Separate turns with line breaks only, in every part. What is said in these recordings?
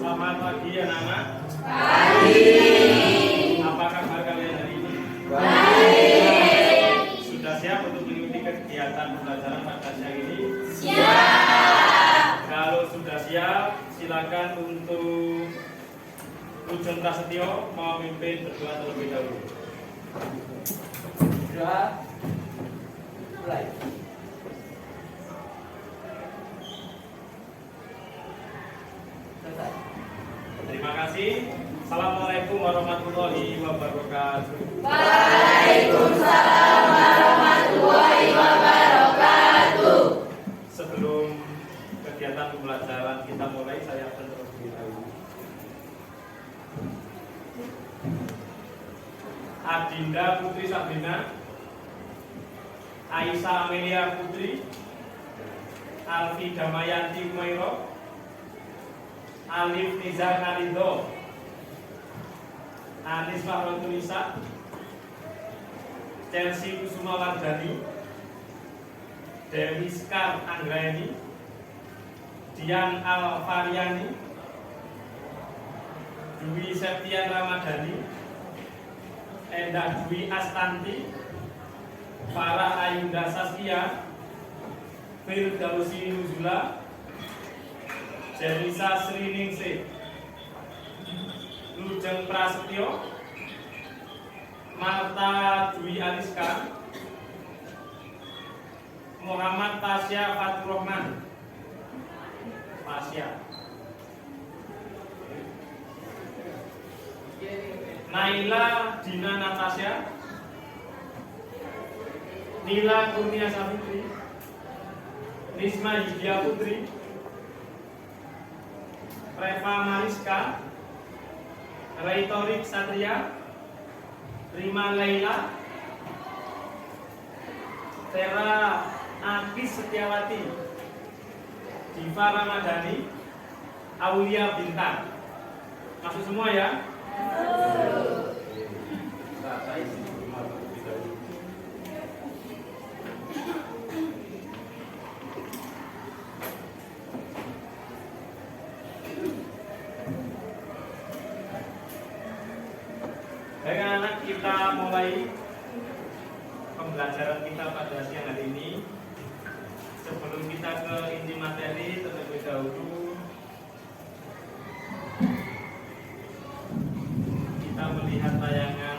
Selamat pagi anak-anak.
Pagi.
Apa kabar kalian hari ini?
Baik.
Sudah siap untuk mengikuti kegiatan pembelajaran pada siang ini?
Siap.
Kalau sudah siap, silakan untuk Pujon Prasetyo memimpin berdoa terlebih dahulu.
Doa mulai. Selesai.
Terima kasih. Assalamualaikum warahmatullahi wabarakatuh.
Waalaikumsalam warahmatullahi wabarakatuh.
Sebelum kegiatan pembelajaran kita mulai, saya akan terlebih dahulu. Adinda Putri Sabrina, Aisyah Amelia Putri, Alfi Damayanti Umairo, Alif Nizar Narindo, Anis Mahrotunisa, Chelsea Kusuma Wardani, Dewi Skar Anggraeni, Dian Alvariani, Dwi Septian Ramadhani, Endah Dwi Astanti, Farah Ayunda Saskia, Firdausi Nuzula, Jelisa Sriningsih, Lujeng Prasetyo, Marta Dwi Aliska, Muhammad Tasya Fatur Rahman, Tasya, Naila Dina Natasya, Nila Kurnia Savitri, Nisma Yudhya Putri, Reva Mariska, Raitorik Satria, Rima Laila, Tera Akis Setiawati, Diva Ramadhani, Aulia Bintang. Masuk semua ya? Baik anak, kita mulai pembelajaran kita pada siang hari ini. Sebelum kita ke inti materi, terlebih dahulu kita melihat tayangan.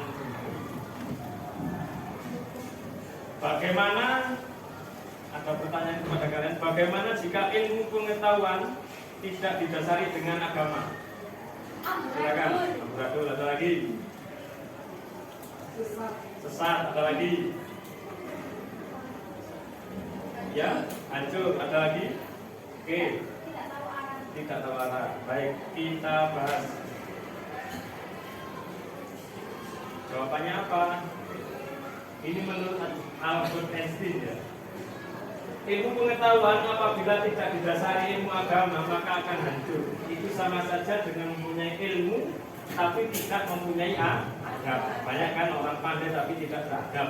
Bagaimana, ada pertanyaan kepada kalian, bagaimana jika ilmu pengetahuan tidak didasari dengan agama? Silakan, amburadul, ada lagi. Sesat, ada lagi. Ya, hancur, ada lagi. Oke, tidak tahu arah. Baik, kita bahas. Jawabannya apa? Ini menurut Albert Einstein ya. Ilmu pengetahuan apabila tidak didasari ilmu agama maka akan hancur. Itu sama saja dengan mempunyai ilmu tapi tidak mempunyai adab. Banyak kan orang pandai tapi tidak beradab.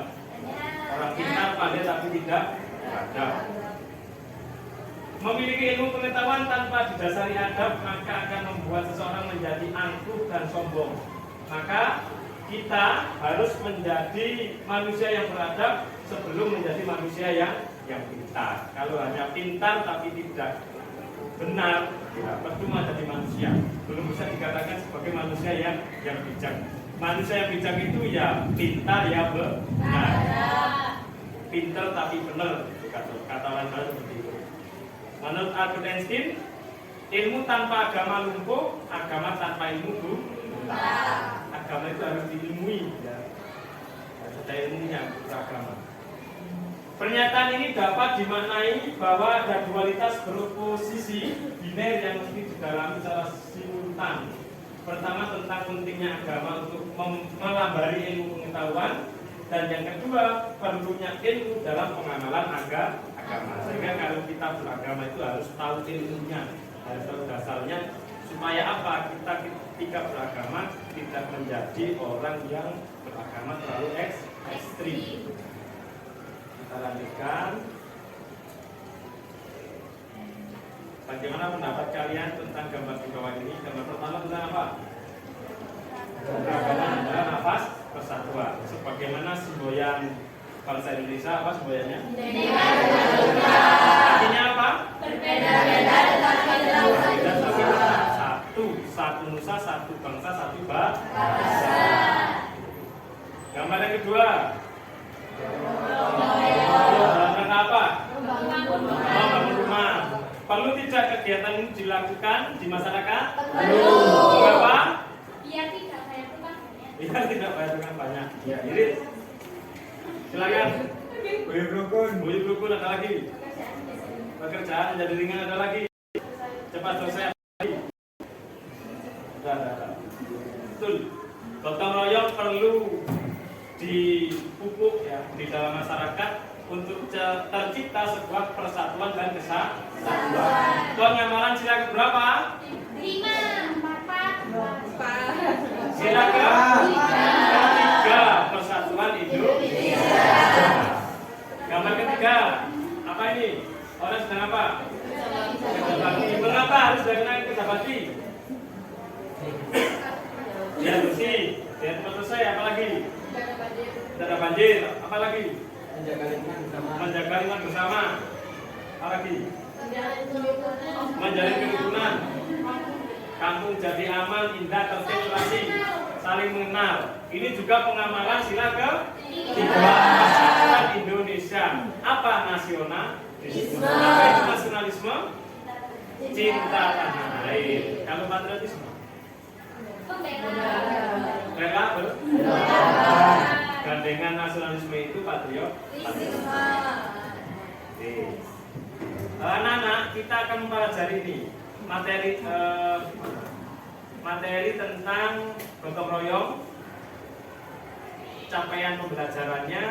Orang pintar pandai tapi tidak beradab. Memiliki ilmu pengetahuan tanpa didasari adab maka akan membuat seseorang menjadi angkuh dan sombong. Maka kita harus menjadi manusia yang beradab sebelum menjadi manusia yang pintar. Kalau hanya pintar tapi tidak benar, ya percuma jadi manusia. Belum bisa dikatakan sebagai manusia yang bijak. Manusia yang bijak itu ya pintar ya benar. Pintar tapi benar, kata orang baru seperti itu. Menurut Albert Einstein, ilmu tanpa agama lumpuh, agama tanpa ilmu buta. Agama itu harus diilmui, ya. Harus ada ilmunya beragama. Pernyataan ini dapat dimaknai bahwa ada dualitas beroposisi biner yang mesti didalami secara simultan. Pertama, tentang pentingnya agama untuk melambari ilmu pengetahuan, dan yang kedua, perlunya ilmu dalam pengamalan agama. Sehingga kalau kita beragama itu harus tahu ilmunya, harus tahu dasarnya, supaya apa? Kita ketika beragama tidak menjadi orang yang beragama terlalu ekstrim. Kita lanjutkan. Bagaimana pendapat kalian tentang gambar di bawah ini? Gambar pertama tentang apa? Keberagaman adalah nafas persatuan. Sebagaimana semboyan bangsa Indonesia, apa semboyannya? Artinya apa?
Berbeda-beda tetapi
Satu nusa, satu bangsa, satu bahasa. Gambar yang kedua. Dalam apa? Membangun rumah. Perlu tidak kegiatan ini dilakukan di masyarakat?
Perlu.
Mengapa?
Biar tidak banyak rumah.
Biar tidak bayar dengan banyak. Ya, Iris. Silakan. Buyut rukun ada lagi. Pekerjaan menjadi ringan ada lagi. Cepat selesai lagi. Sudah. Betul. Gotong royong perlu dipupuk ya di dalam masyarakat untuk tercipta sebuah persatuan dan kesatuan. Pengamalan sila berapa?
5, 4,
Sila ketiga, persatuan Indonesia. Gambar ketiga, apa ini? Orang sedang apa? Kerja bakti. Mengapa harus dilakukan kerja bakti? Ya bersih, ya tempat selesai. Apa lagi? Tidak ada banjir. Apa lagi? Menjaga lingkungan bersama. Apa lagi? Menjalin kerukunan. Kampung jadi aman, indah, tertib, serasi, saling mengenal. Ini juga pengamalan sila ketiga, persatuan Indonesia. Apa nasionalisme? Apa itu nasionalisme? Cinta tanah air. Kalau patriotisme? Rela gandengan nasionalisme itu patriotisme. Anak-anak, kita akan mempelajari ini materi tentang gotong royong. Capaian pembelajarannya,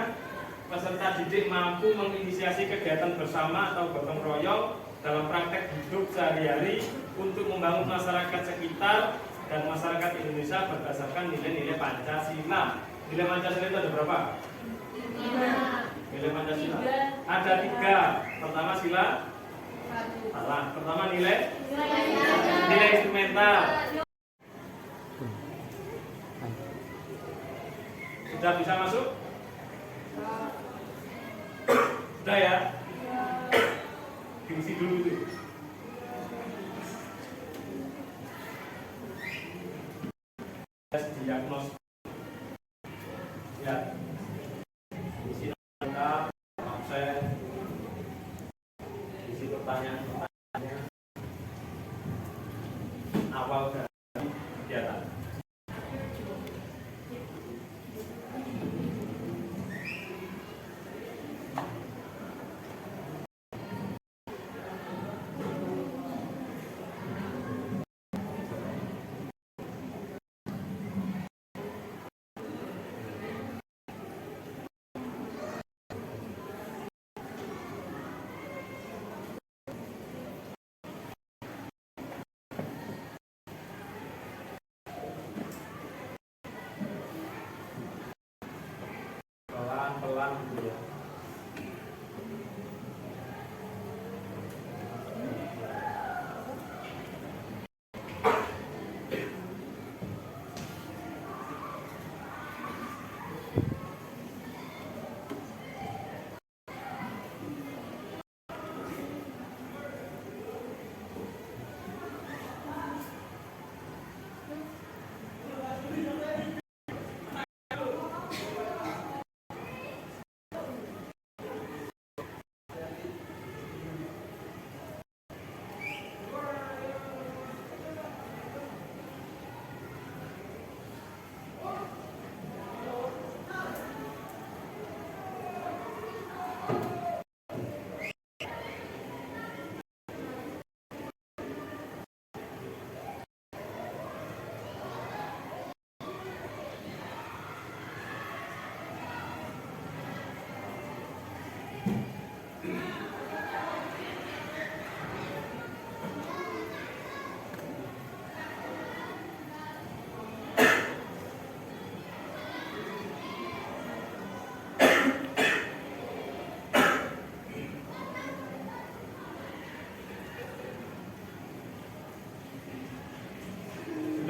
peserta didik mampu menginisiasi kegiatan bersama atau gotong royong dalam praktek hidup sehari-hari untuk membangun masyarakat sekitar dan masyarakat Indonesia berdasarkan nilai-nilai Pancasila. Nilai Pancasila itu ada berapa? 5. Nilai Pancasila ada 3. Pertama sila. Salah. Pertama nilai instrumental. Sudah bisa masuk? Sudah ya? Diisi dulu tuh. Diagnos. Ya. Isi lengkap, absen. Isi pertanyaan-pertanyaannya. Awal dari kegiatan.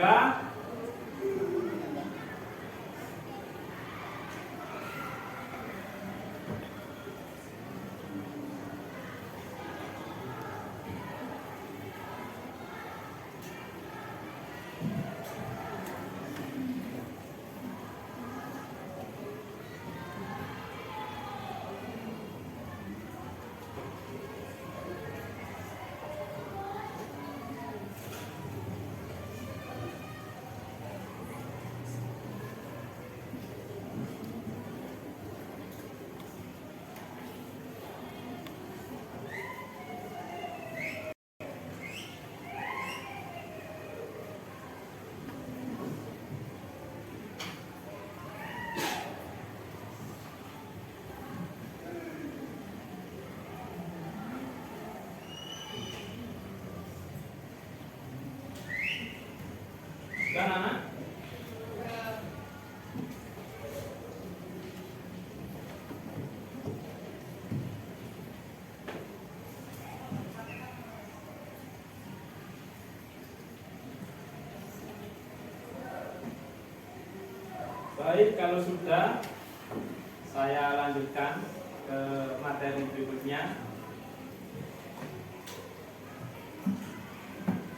juga. Kan anak? Baik, kalau sudah saya lanjutkan ke materi berikutnya.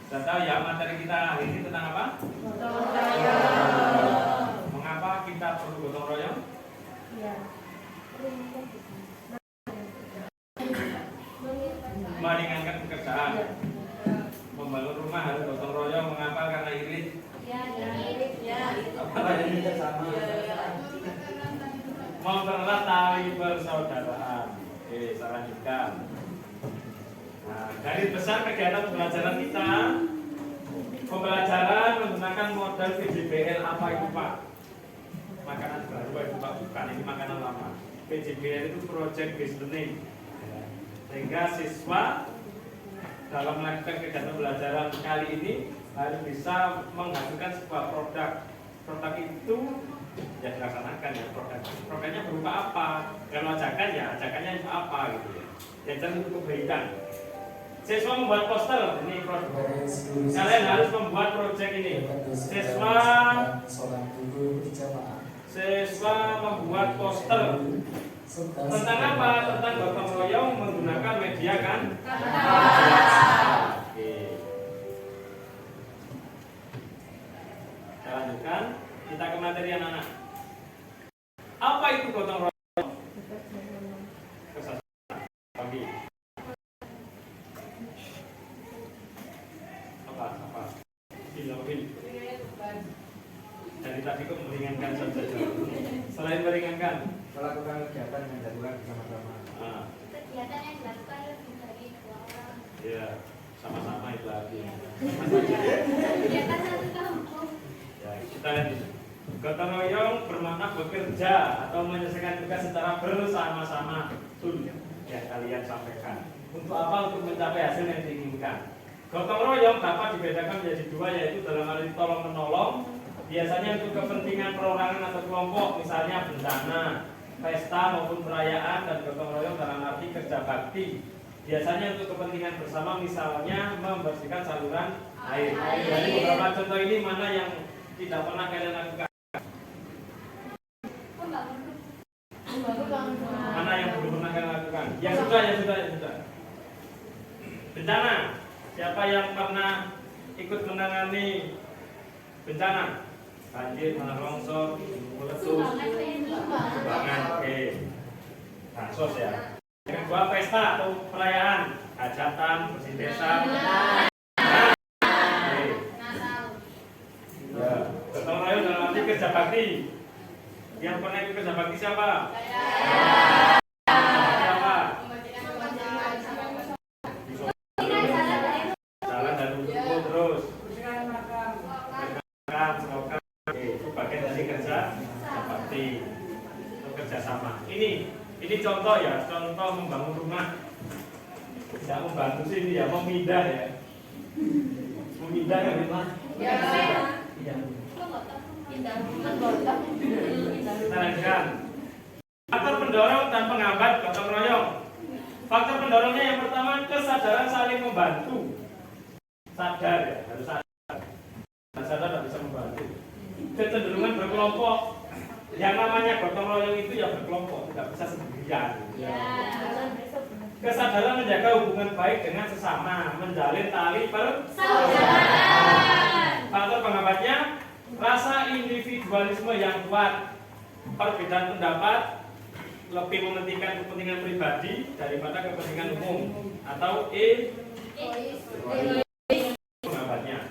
Sudah tahu ya materi kita hari ini tentang apa?
Gotong royong.
Mengapa kita perlu gotong royong?
Ya.
Meringankan pekerjaan. Membangun rumah harus gotong royong. Mengapa? Karena irit.
Ya.
Apa lagi? Mempererat tali persaudaraan. Oke, saya lanjutkan. Nah, dari besar kegiatan pembelajaran kita, pembelajaran menggunakan model PJBL. Apa itu Pak? Makanan baru itu Pak, bukan, ini makanan lama. PJBL itu Project Based Learning. Sehingga siswa dalam melakukan kegiatan pembelajaran kali ini harus bisa menghasilkan sebuah produk. Produk itu ya dilaksanakan ya, produknya berupa apa? Kalau ajakan ya ajakannya itu apa gitu ya. Yang untuk kebaikan. Siswa membuat poster, ini produk. Kalian harus membuat proyek ini. Siswa membuat poster tentang apa? Tentang gotong royong menggunakan media kan? Oke. Kita lanjutkan. Kita ke materi anak-anak. Apa itu gotong royong? Pagi. Apa? Bil. Dari tadi kok meringankan saja. Selain meringankan,
Melakukan kegiatan yang dilakukan bersama-sama.
Kegiatan yang dilakukan lebih dari 2 orang.
Ya, sama-sama itu lagi.
Kegiatan satu kampung.
Ya, kita lihat ini. Gotong royong bermakna bekerja atau menyelesaikan tugas secara bersama-sama. Sudah yang kalian sampaikan. Untuk apa? Untuk mencapai hasil yang diinginkan. Gotong royong dapat dibedakan menjadi 2, yaitu dalam arti tolong menolong. Biasanya untuk kepentingan perorangan atau kelompok, misalnya bencana, pesta maupun perayaan, dan gotong royong dalam arti kerja bakti. Biasanya untuk kepentingan bersama, misalnya membersihkan saluran air. Dari beberapa contoh ini mana yang tidak pernah kalian lakukan? Mana yang belum pernah kalian lakukan? Yang sudah. Bencana. Siapa yang pernah ikut menangani bencana? Banjir, tanah longsor, meletus, sumbangan, oke. Bansos ya. Yang kedua pesta atau perayaan, hajatan, bersih desa. Ya, gotong royong dalam arti kerja bakti. Yang pernah ikut kerja bakti siapa? Siapa? Jalan dan rumput terus. Semoga itu bagian dari kerja bakti atau kerjasama. Ini contoh ya, contoh membangun rumah. Tidak membantu sih ini ya, memindah ya. Memindah ya, Bima?
Ya.
Kita lanjutkan. Faktor pendorong dan penghambat gotong royong. Faktor pendorongnya yang pertama kesadaran saling membantu. Sadar ya, harus sadar. sadar tidak bisa membantu. Kecenderungan berkelompok. Yang namanya gotong royong itu ya berkelompok, tidak bisa sendirian.
Ya.
Kesadaran menjaga hubungan baik dengan sesama, menjalin tali
Persaudaraan.
Faktor penghambatnya, rasa individualisme yang kuat, perbedaan pendapat, lebih mementingkan kepentingan pribadi daripada kepentingan umum, atau penghambatnya.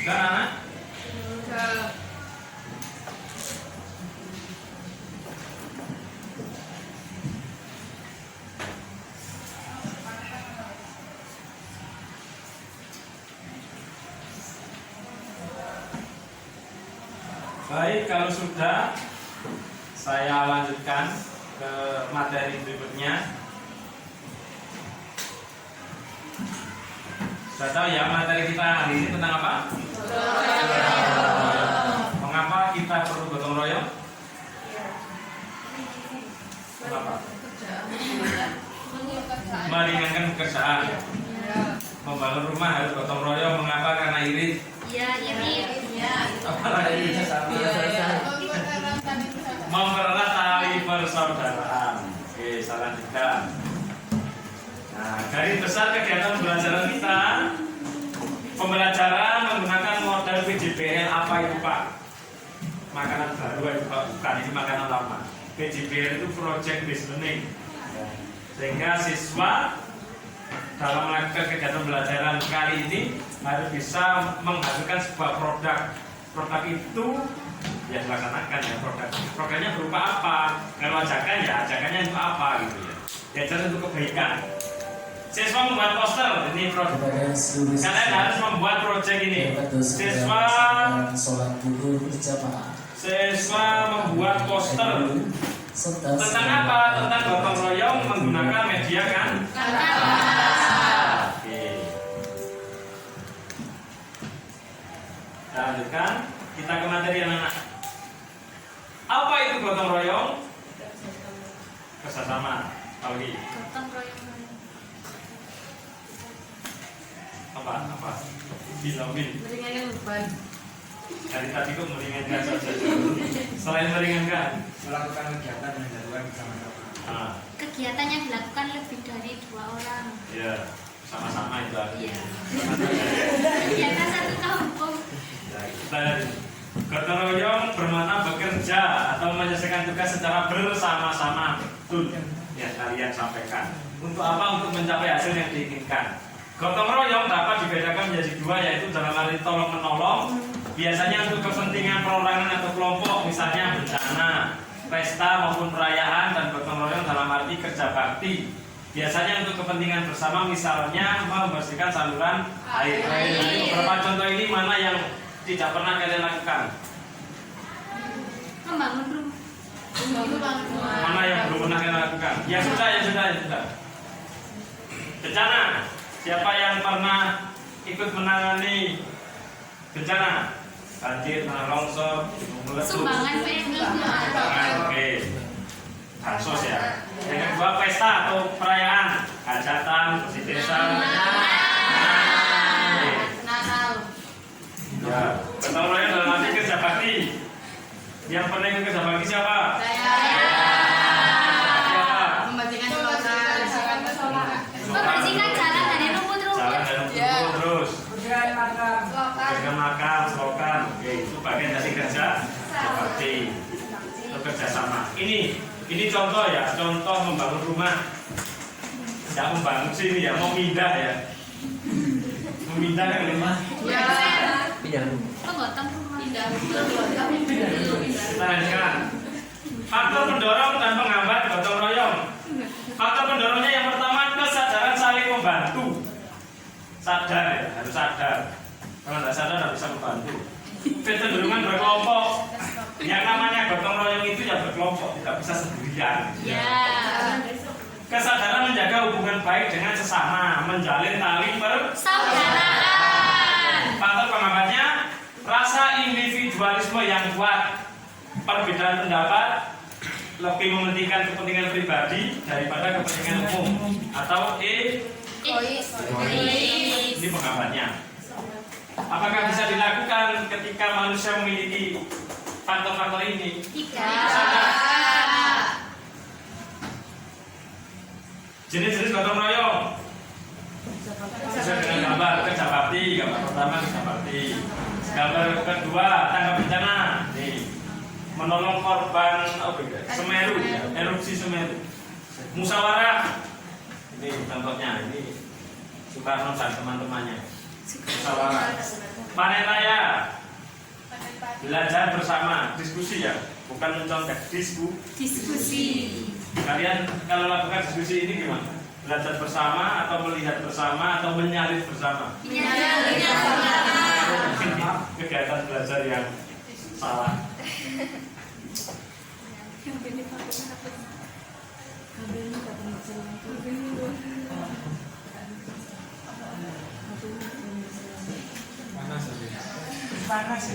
Nah, baik, kalau sudah, saya lanjutkan ke materi berikutnya. Sudah tahu ya materi kita hari ini tentang apa? Mengapa kita perlu gotong royong? Kenapa? Meringankan pekerjaan. Membangun rumah harus gotong royong. Mengapa? Karena irit.
Iya,
Apalagi mempererat tali persaudaraan. Oke, salah juga. Nah, dari besar kegiatan pembelajaran kita, pembelajaran menggunakan model PJBL. Apa itu Pak? Makanan baru itu Pak, bukan, ini makanan lama. PJBL itu project based learning, sehingga siswa dalam melakukan kegiatan pembelajaran kali ini harus bisa menghasilkan sebuah produk. Produk itu ya dilaksanakan ya, produknya berupa apa? Kalau ajakan ya ajakannya itu apa gitu ya. Diajarkan untuk kebaikan. Siswa membuat poster, ini produk. Kalian harus membuat project ini. Siswa membuat poster tentang apa? Tentang gotong royong menggunakan media kan? Oke. Kita lanjutkan. Kita ke materi anak-anak. Apa itu gotong royong? Kerjasama. Lagi. Apa? Bilamin.
Meringankan beban.
Dari tadi kok meringankan saja. Selain meringankan,
Melakukan kegiatan yang dilakukan bersama-sama.
Kegiatan yang dilakukan lebih dari 2 orang.
Ya, sama-sama itu artinya.
Iya. Kegiatan satu kampung.
Ya, kita gotong royong bermakna bekerja atau menyelesaikan tugas secara bersama-sama. Betul ya kalian sampaikan. Untuk apa? Untuk mencapai hasil yang diinginkan. Gotong royong dapat dibedakan menjadi 2, yaitu dalam arti tolong menolong. Biasanya untuk kepentingan perorangan atau kelompok, misalnya bencana, pesta maupun perayaan, dan gotong royong dalam arti kerja bakti. Biasanya untuk kepentingan bersama, misalnya membersihkan saluran air. Jadi beberapa contoh ini mana yang tidak pernah kalian lakukan?
Membangun rumah.
Mana yang belum pernah kalian lakukan? Ya sudah. Bencana. Siapa yang pernah ikut menangani bencana? Banjir, tanah longsor, meletus.
Sumbangan PMI.
Oke. Bansos ya. Yang kedua pesta atau perayaan, hajatan, bersih desa.
Natal.
Ya. Gotong royong dalam arti kerja bakti. Yang pernah ikut kerja bakti siapa? Siapa?
Membersihkan selokan.
Membersihkan jalan dari rumput-rumput.
Jalan dan rumput terus. Dengan makan, selokan. Oke, itu bagian dari kerja bakti. Bekerja sama. Ini contoh ya, contoh membangun rumah. Tidak membangun sini ya, mau pindah ya. Memindah kan ini?
Ya.
Pindah.
Kok gotong rumah?
Pindah.
Kita lanjutkan. Faktor pendorong dan penghambat gotong royong. Faktor pendorongnya yang pertama kesadaran saling membantu. Sadar ya, harus sadar. Kalau tidak sadar tidak bisa membantu. Kecenderungan berkelompok. Yang namanya gotong royong itu ya berkelompok, tidak bisa sendirian.
Ya.
Kesadaran menjaga hubungan baik dengan sesama, menjalin tali
Persaudaraan.
Faktor penghambatnya rasa individualisme yang kuat, perbedaan pendapat, lebih mementingkan kepentingan pribadi daripada kepentingan umum atau
Egois.
ini penghambatnya. Apakah bisa dilakukan ketika manusia memiliki faktor-faktor ini?
Tidak.
Jenis-jenis gotong royong sesuai dengan gambar kerja bakti. Gambar pertama kerja bakti. Gambar kedua tanggap bencana. Nih, menolong korban Semeru, ya, erupsi Semeru. Musyawarah. Ini contohnya. Ini Soekarno dan teman-temannya. Musyawarah. Panen raya. Belajar bersama, diskusi ya, bukan mencontek,
Diskusi.
Kalian kalau lakukan diskusi ini gimana? Belajar bersama atau melihat bersama atau menyalin bersama? Kegiatan belajar yang salah.
Panas.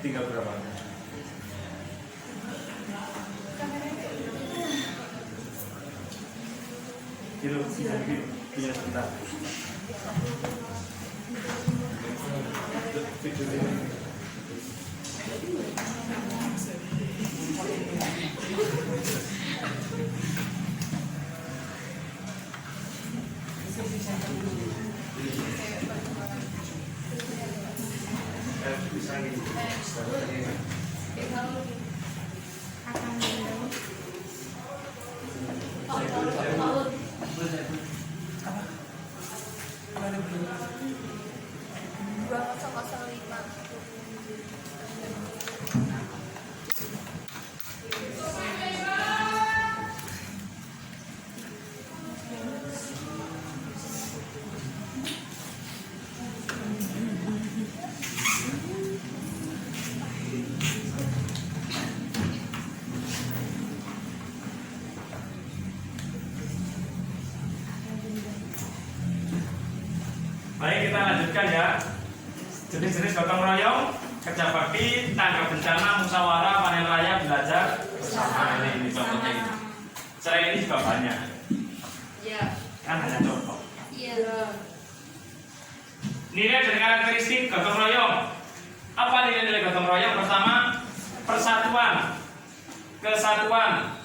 Tinggal berapa? Kilo, punya sebentar. Baik, kita lanjutkan ya. Jenis-jenis gotong royong, kerja bakti, tanggap bencana, musyawarah, panen raya, belajar bersama. Ini contohnya ini. Selain ini juga banyak.
Ya.
Kan hanya contoh.
Iya.
Nilai dan karakteristik gotong royong. Apa nilai-nilai gotong royong? Pertama, persatuan, kesatuan,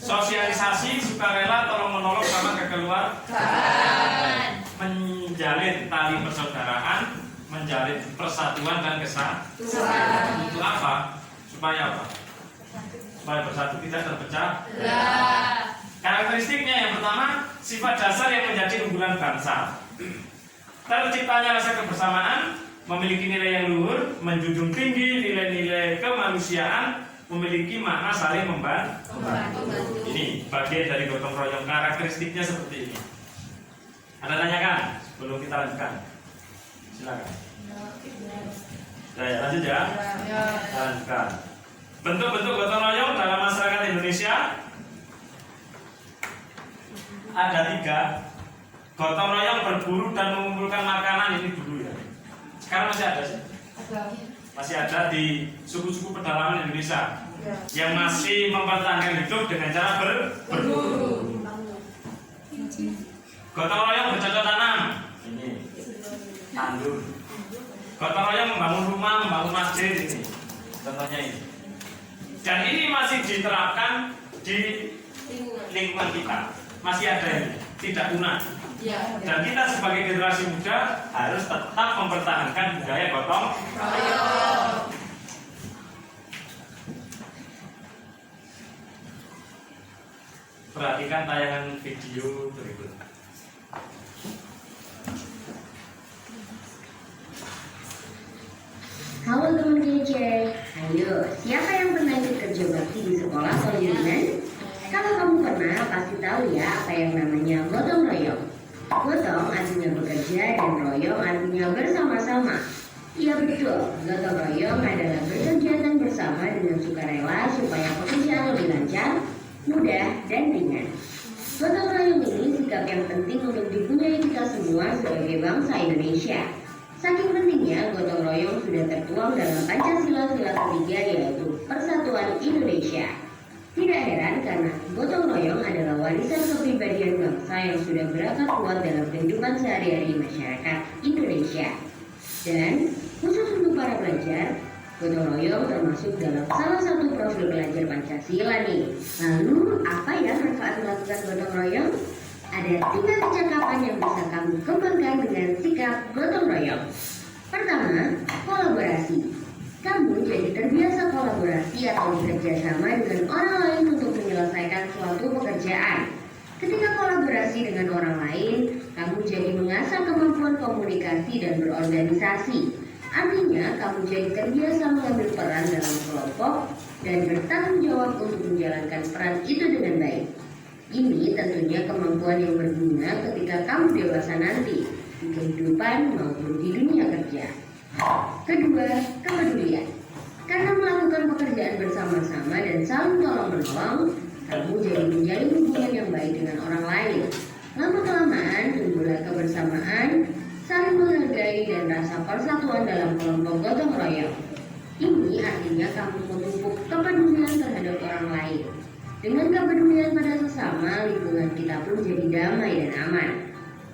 sosialisasi, sukarela, tolong menolong sama kekeluargaan, menjalin tali persaudaraan, menjalin persatuan dan kesatuan. Untuk apa? Supaya apa? Supaya bersatu tidak terpecah. Karakteristiknya yang pertama, sifat dasar yang menjadi unggulan bangsa. Terciptanya rasa kebersamaan, memiliki nilai yang luhur, menjunjung tinggi nilai-nilai kemanusiaan, memiliki makna saling membantu. Ini bagian dari gotong royong, karakteristiknya seperti ini. Anda tanyakan sebelum kita lanjutkan? Silakan. Ya, lanjut ya.
Ya.
Kita lanjutkan. Bentuk-bentuk gotong royong dalam masyarakat Indonesia ada 3. Gotong royong berburu dan mengumpulkan makanan ini dulu ya. Sekarang masih ada sih? Masih ada di suku-suku pedalaman Indonesia yang masih mempertahankan hidup dengan cara berburu. Gotong royong bercocok tanam. Ini tandur. Gotong royong membangun rumah, membangun masjid ini. Contohnya ini. Dan ini masih diterapkan di lingkungan kita. Masih ada ini, tidak punah. Dan kita sebagai generasi muda harus tetap mempertahankan budaya gotong royong. Perhatikan tayangan video berikut.
Halo teman kece, ayo siapa yang pernah ikut kerja bakti di sekolah atau lingkungan? Kalau kamu pernah, pasti tahu ya apa yang namanya gotong royong. Gotong artinya bekerja dan royong artinya bersama-sama. Iya betul, gotong royong adalah berkegiatan bersama dengan sukarela supaya pekerjaan lebih lancar, mudah, dan ringan. Gotong royong ini sikap yang penting untuk dipunyai kita semua sebagai bangsa Indonesia. Saking pentingnya, gotong royong sudah tertuang dalam Pancasila sila ketiga yaitu Persatuan Indonesia. Tidak heran karena gotong royong adalah warisan kepribadian bangsa yang sudah berakar kuat dalam kehidupan sehari-hari masyarakat Indonesia. Dan khusus untuk para pelajar, gotong royong termasuk dalam salah satu profil belajar Pancasila nih. Lalu apa ya manfaat melakukan gotong royong? Ada 3 kecakapan yang bisa kamu kembangkan dengan sikap gotong royong. Pertama, kolaborasi. Kamu jadi terbiasa kolaborasi atau bekerja sama dengan orang lain untuk menyelesaikan suatu pekerjaan. Ketika kolaborasi dengan orang lain, kamu jadi mengasah kemampuan komunikasi dan berorganisasi. Artinya, kamu jadi terbiasa mengambil peran dalam kelompok dan bertanggung jawab untuk menjalankan peran itu dengan baik. Ini tentunya kemampuan yang berguna ketika kamu dewasa nanti, di kehidupan maupun di dunia kerja. Kedua, kepedulian. Karena melakukan pekerjaan bersama-sama dan saling tolong-menolong, kamu jadi menjalin hubungan yang baik dengan orang lain. Lama-kelamaan tumbuhlah kebersamaan, saling menghargai dan rasa persatuan dalam kelompok gotong royong. Ini artinya kamu memupuk kepedulian terhadap orang lain. Dengan kepedulian pada sesama, lingkungan kita pun jadi damai dan aman.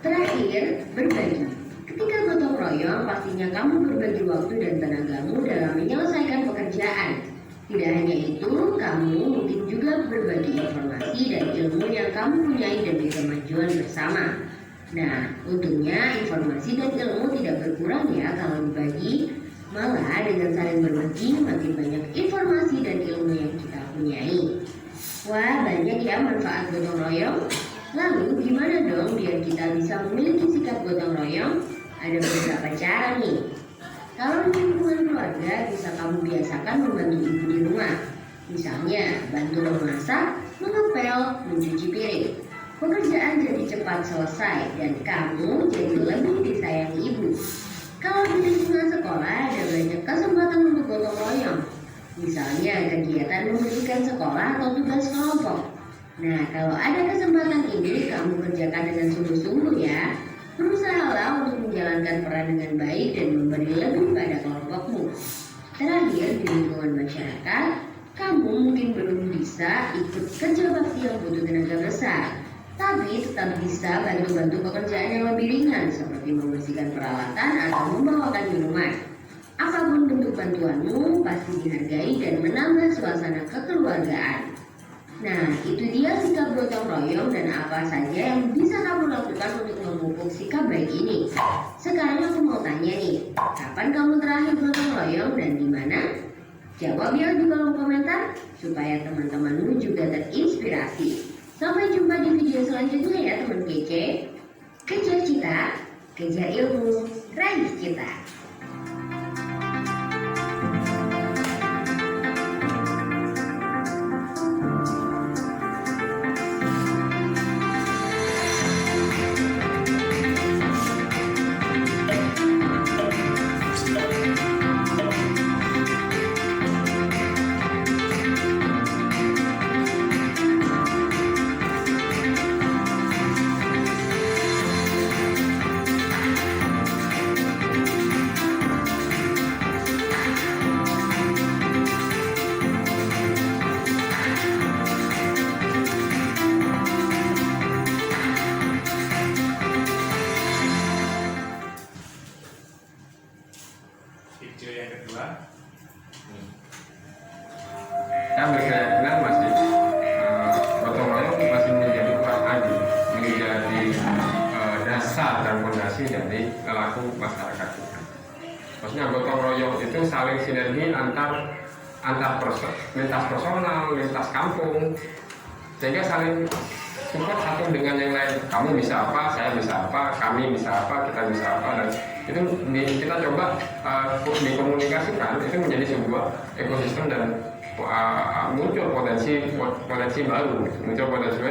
Terakhir, berbagi. Ketika gotong royong, pastinya kamu berbagi waktu dan tenagamu dalam menyelesaikan pekerjaan. Tidak hanya itu, kamu mungkin juga berbagi informasi dan ilmu yang kamu punyai demi kemajuan bersama. Nah, untungnya informasi dan ilmu tidak berkurang ya kalau dibagi. Malah dengan saling berbagi, makin banyak informasi dan ilmu yang kita punyai. Wah, banyak ya manfaat gotong royong. Lalu gimana dong biar kita bisa memiliki sikap gotong royong? Ada beberapa cara nih. Kalau di lingkungan keluarga, bisa kamu biasakan membantu ibu di rumah. Misalnya, bantu memasak, mengepel, mencuci piring. Pekerjaan jadi cepat selesai dan kamu jadi lebih disayangi ibu. Kalau di lingkungan sekolah, ada banyak kesempatan untuk gotong royong. Misalnya kegiatan membersihkan sekolah atau tugas kelompok. Nah, kalau ada kesempatan ini, kamu kerjakan dengan sungguh-sungguh ya. Berusahalah untuk menjalankan peran dengan baik dan memberi lebih pada kelompokmu. Terakhir, di lingkungan masyarakat, kamu mungkin belum bisa ikut kerja bakti yang butuh tenaga besar. Tapi tetap bisa bantu-bantu pekerjaan yang lebih ringan seperti membersihkan peralatan atau membawakan minuman. Apapun bentuk bantuanmu pasti dihargai dan menambah suasana kekeluargaan. Nah, itu dia sikap gotong royong dan apa saja yang bisa kamu lakukan untuk memupuk sikap baik ini. Sekarang aku mau tanya nih, kapan kamu terakhir gotong royong dan di mana? Jawab ya di kolom komentar supaya teman-temanmu juga terinspirasi. Sampai jumpa di video selanjutnya ya teman kece. Kejar cita, kejar ilmu, raih cita.
video yang kedua.
Yang berkeyakinan masih gotong royong masih menjadi adi, menjadi dasar dan fondasi dari perilaku masyarakat kita. Maksudnya gotong royong itu saling sinergi antar lintas personal, lintas kampung, sehingga saling support satu dengan yang lain. Kamu bisa apa, saya bisa apa, kami bisa apa, kita bisa apa, dan itu kita coba dikomunikasikan. Itu menjadi sebuah ekosistem dan muncul potensi baru,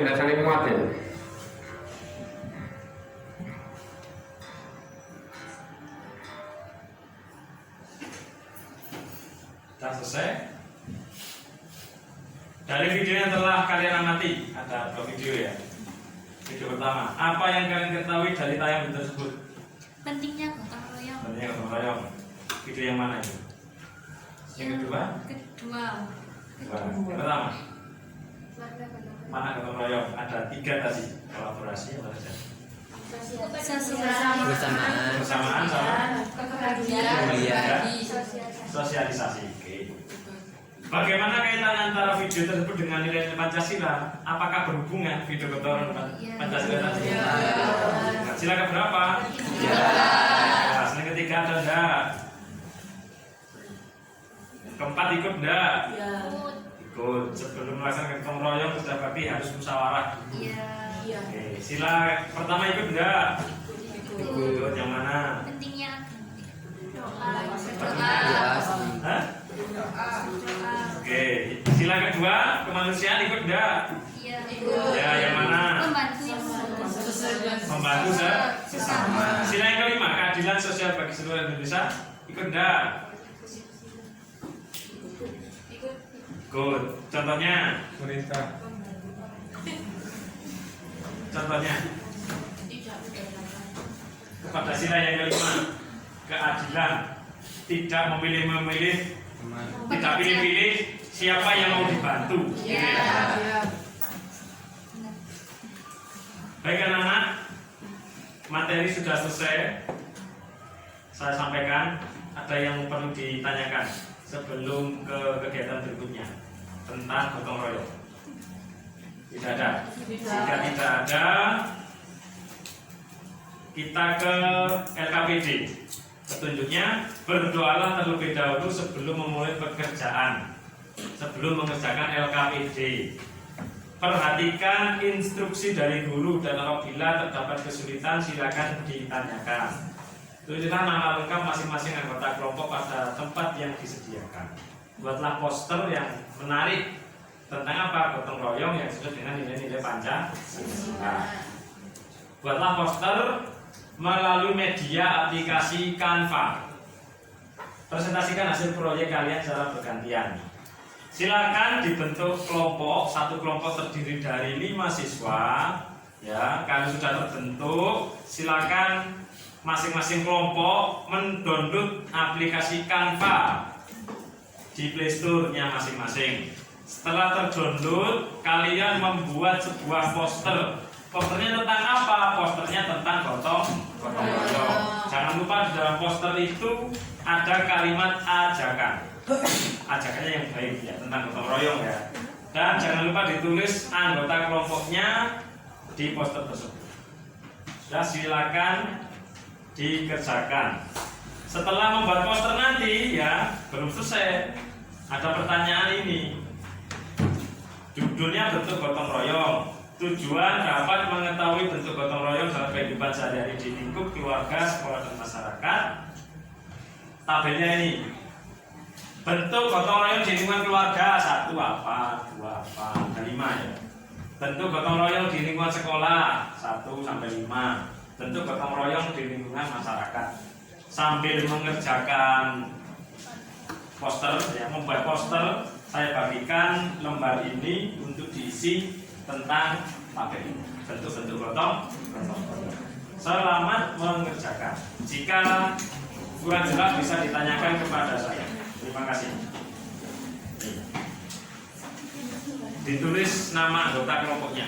dan saling menguatkan.
Sudah selesai. Dari video yang telah kalian amati, ada 2 video ya. Video pertama, apa yang kalian ketahui dari tayangan tersebut?
Pentingnya gotong royong.
Pentingnya gotong royong. Video yang mana itu? Yang kedua?
Kedua.
Yang pertama,
Warga gotong royong.
mana gotong royong? Ada 3 tadi. Kolaborasi apa saja?
Bersamaan.
Bersamaan sama
Kemudian.
sosialisasi. Oke. Bagaimana kaitan antara video tersebut dengan nilai Pancasila? Apakah berhubungan video gotong Pancasila tadi? Pancasila keberapa? Ya. Yang ketiga ada enggak? Keempat ikut enggak? Ikut. Sebelum melaksanakan gotong royong sudah berarti harus musyawarah. Oke. Sila pertama ikut enggak? Ikut. Yang mana?
Pentingnya
Doa. Hah? Oke, sila kedua kemanusiaan ikut enggak? Ya, yang mana? Membantu sesama. Sila yang kelima keadilan sosial bagi seluruh Indonesia ikut enggak? Ikut. Contohnya? Contohnya? Pada sila yang kelima keadilan, tidak memilih-memilih, tidak pilih-pilih siapa yang mau dibantu. Baik anak-anak, materi sudah selesai. Saya sampaikan, ada yang perlu ditanyakan sebelum ke kegiatan berikutnya tentang gotong royong. Tidak ada. Jika tidak ada, kita ke LKPD. Petunjuknya, berdoalah terlebih dahulu sebelum memulai pekerjaan, sebelum mengerjakan LKPD. Perhatikan instruksi dari guru dan apabila terdapat kesulitan silakan ditanyakan. Tulislah nama lengkap masing-masing anggota kelompok pada tempat yang disediakan. Buatlah poster yang menarik tentang apa gotong royong yang sesuai dengan nilai-nilai Pancasila. Buatlah poster melalui media aplikasi Canva. Presentasikan hasil proyek kalian secara bergantian. Silakan dibentuk kelompok, satu kelompok terdiri dari 5 siswa. Ya, kalau sudah terbentuk, silakan masing-masing kelompok mendownload aplikasi Canva di Play Store-nya masing-masing. Setelah terdownload, kalian membuat sebuah poster. Posternya tentang apa? Posternya tentang gotong royong. Jangan lupa di dalam poster itu ada kalimat ajakan. Ajakannya yang baik ya, tentang gotong royong ya. Dan jangan lupa ditulis anggota kelompoknya di poster tersebut. Sudah, silakan dikerjakan. Setelah membuat poster nanti ya, belum selesai. Ada pertanyaan ini. Judulnya bentuk gotong royong. Tujuan dapat mengetahui bentuk gotong royong dalam kehidupan sehari-hari di lingkup keluarga, sekolah, dan masyarakat. Tabelnya ini. Bentuk gotong royong di lingkungan keluarga 1 apa, 2 apa, ada 5 ya. Bentuk gotong royong di lingkungan sekolah 1 sampai 5. Bentuk gotong royong di lingkungan masyarakat. Sambil mengerjakan poster, ya, membuat poster, saya bagikan lembar ini untuk diisi tentang tabel ini. Bentuk-bentuk gotong royong. Selamat mengerjakan. Jika kurang jelas bisa ditanyakan kepada saya. Terima kasih. Ditulis nama anggota kelompoknya.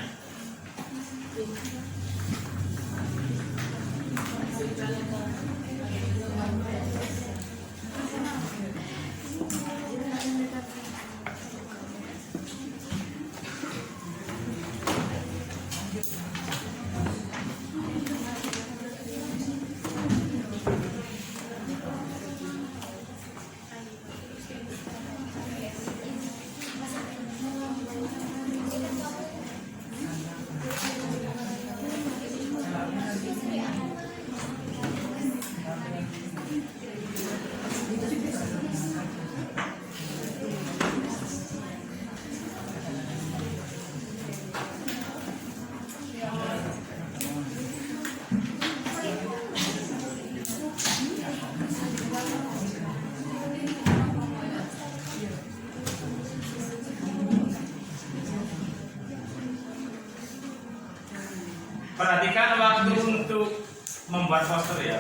membuat poster ya.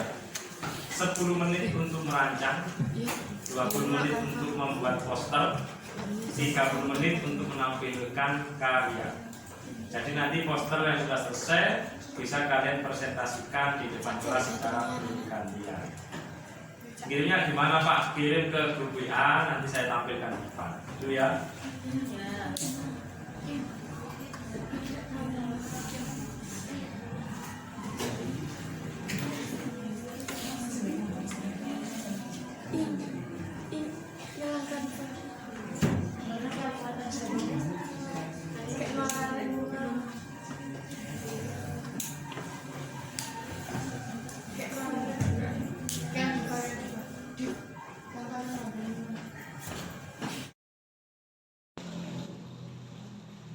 10 menit untuk merancang, 20 menit untuk membuat poster, 30 menit untuk menampilkan karya. Jadi nanti poster yang sudah selesai bisa kalian presentasikan di depan kelas secara bergantian. Kirimnya gimana Pak? Kirim ke grup WA, nanti saya tampilkan di depan. Itu ya.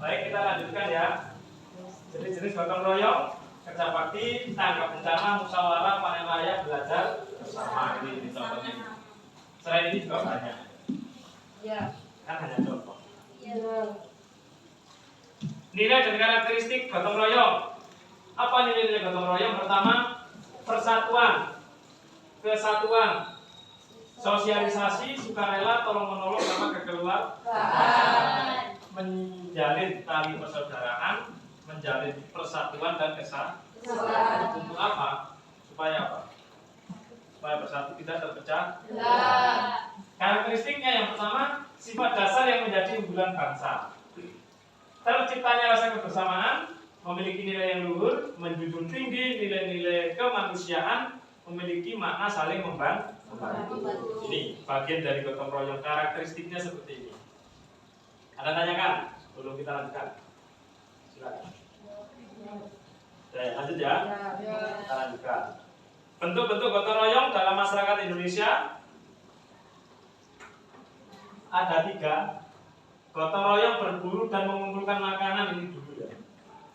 Baik, kita lanjutkan ya. Jenis-jenis gotong royong, kerja bakti, tanggap bencana, musyawarah, panen raya, belajar bersama. Ini contohnya. Selain ini juga banyak.
Ya.
Kan hanya contoh. Nilai dan karakteristik gotong royong. Apa nilai-nilai gotong royong? Pertama, persatuan, kesatuan, sosialisasi, sukarela, tolong-menolong, sama kekeluargaan, menjalin tali persaudaraan, menjalin persatuan dan kesatuan. Untuk apa? Supaya apa? Supaya bersatu, tidak terpecah. Karakteristiknya yang pertama, sifat dasar yang menjadi unggulan bangsa. Terciptanya rasa kebersamaan, memiliki nilai yang luhur, menjunjung tinggi nilai-nilai kemanusiaan, memiliki makna saling membantu. Ini bagian dari gotong royong, karakteristiknya seperti ini. Ada tanyakan? Sebelum kita lanjutkan. Silakan. Oke, lanjut ya. Kita lanjutkan. Bentuk-bentuk gotong royong dalam masyarakat Indonesia ada 3. Gotong royong berburu dan mengumpulkan makanan, ini dulu ya.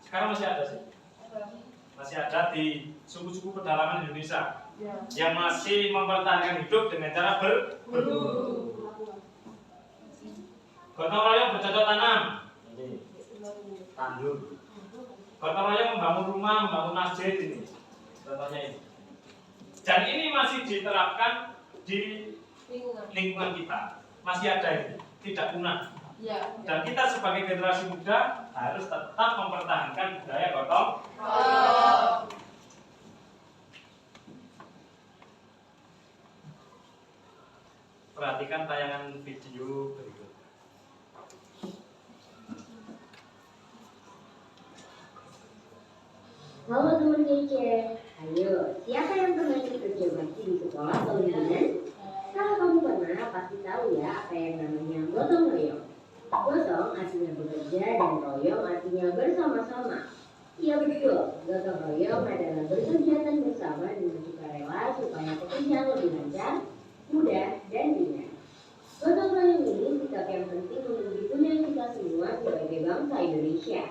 Sekarang masih ada sih. Masih ada di suku-suku pedalaman Indonesia yang masih mempertahankan hidup dengan cara berburu. Gotong royong bercocok tanam, ini tandur. Gotong royong membangun rumah, membangun masjid, ini contohnya ini. Dan ini masih diterapkan di lingkungan kita, masih ada ini, tidak punah. Dan kita sebagai generasi muda harus tetap mempertahankan budaya gotong royong. Perhatikan tayangan video berikut.
Halo teman kece, ayo siapa yang pernah ikut kerja bakti di sekolah atau lingkungan? Kalau kamu pernah, pasti tahu ya apa yang namanya gotong royong. Gotong artinya bekerja dan royong artinya bersama-sama. Iya betul, gotong royong adalah berkegiatan bersama dengan sukarela supaya pekerjaan lebih lancar, mudah, dan ringan. Gotong royong ini sikap yang penting untuk dipenuhi kita semua sebagai bangsa Indonesia.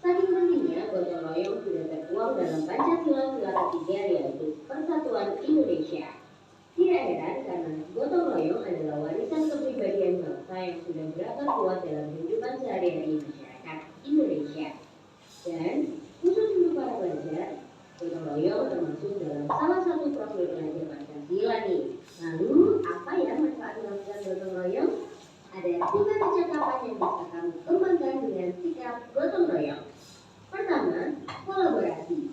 Saking pentingnya, gotong royong sudah tertuang dalam Pancasila sila ketiga, yaitu Persatuan Indonesia. Tidak heran karena gotong royong adalah warisan kepribadian bangsa yang sudah berakar kuat dalam kehidupan sehari-hari masyarakat Indonesia. Dan khusus untuk para pelajar, gotong royong termasuk dalam salah satu profil pelajar Pancasila nih. Lalu, apa ya manfaat melakukan gotong royong? Ada 3 percakapan yang bisa kamu kembangkan dengan sikap gotong royong. Pertama, kolaborasi.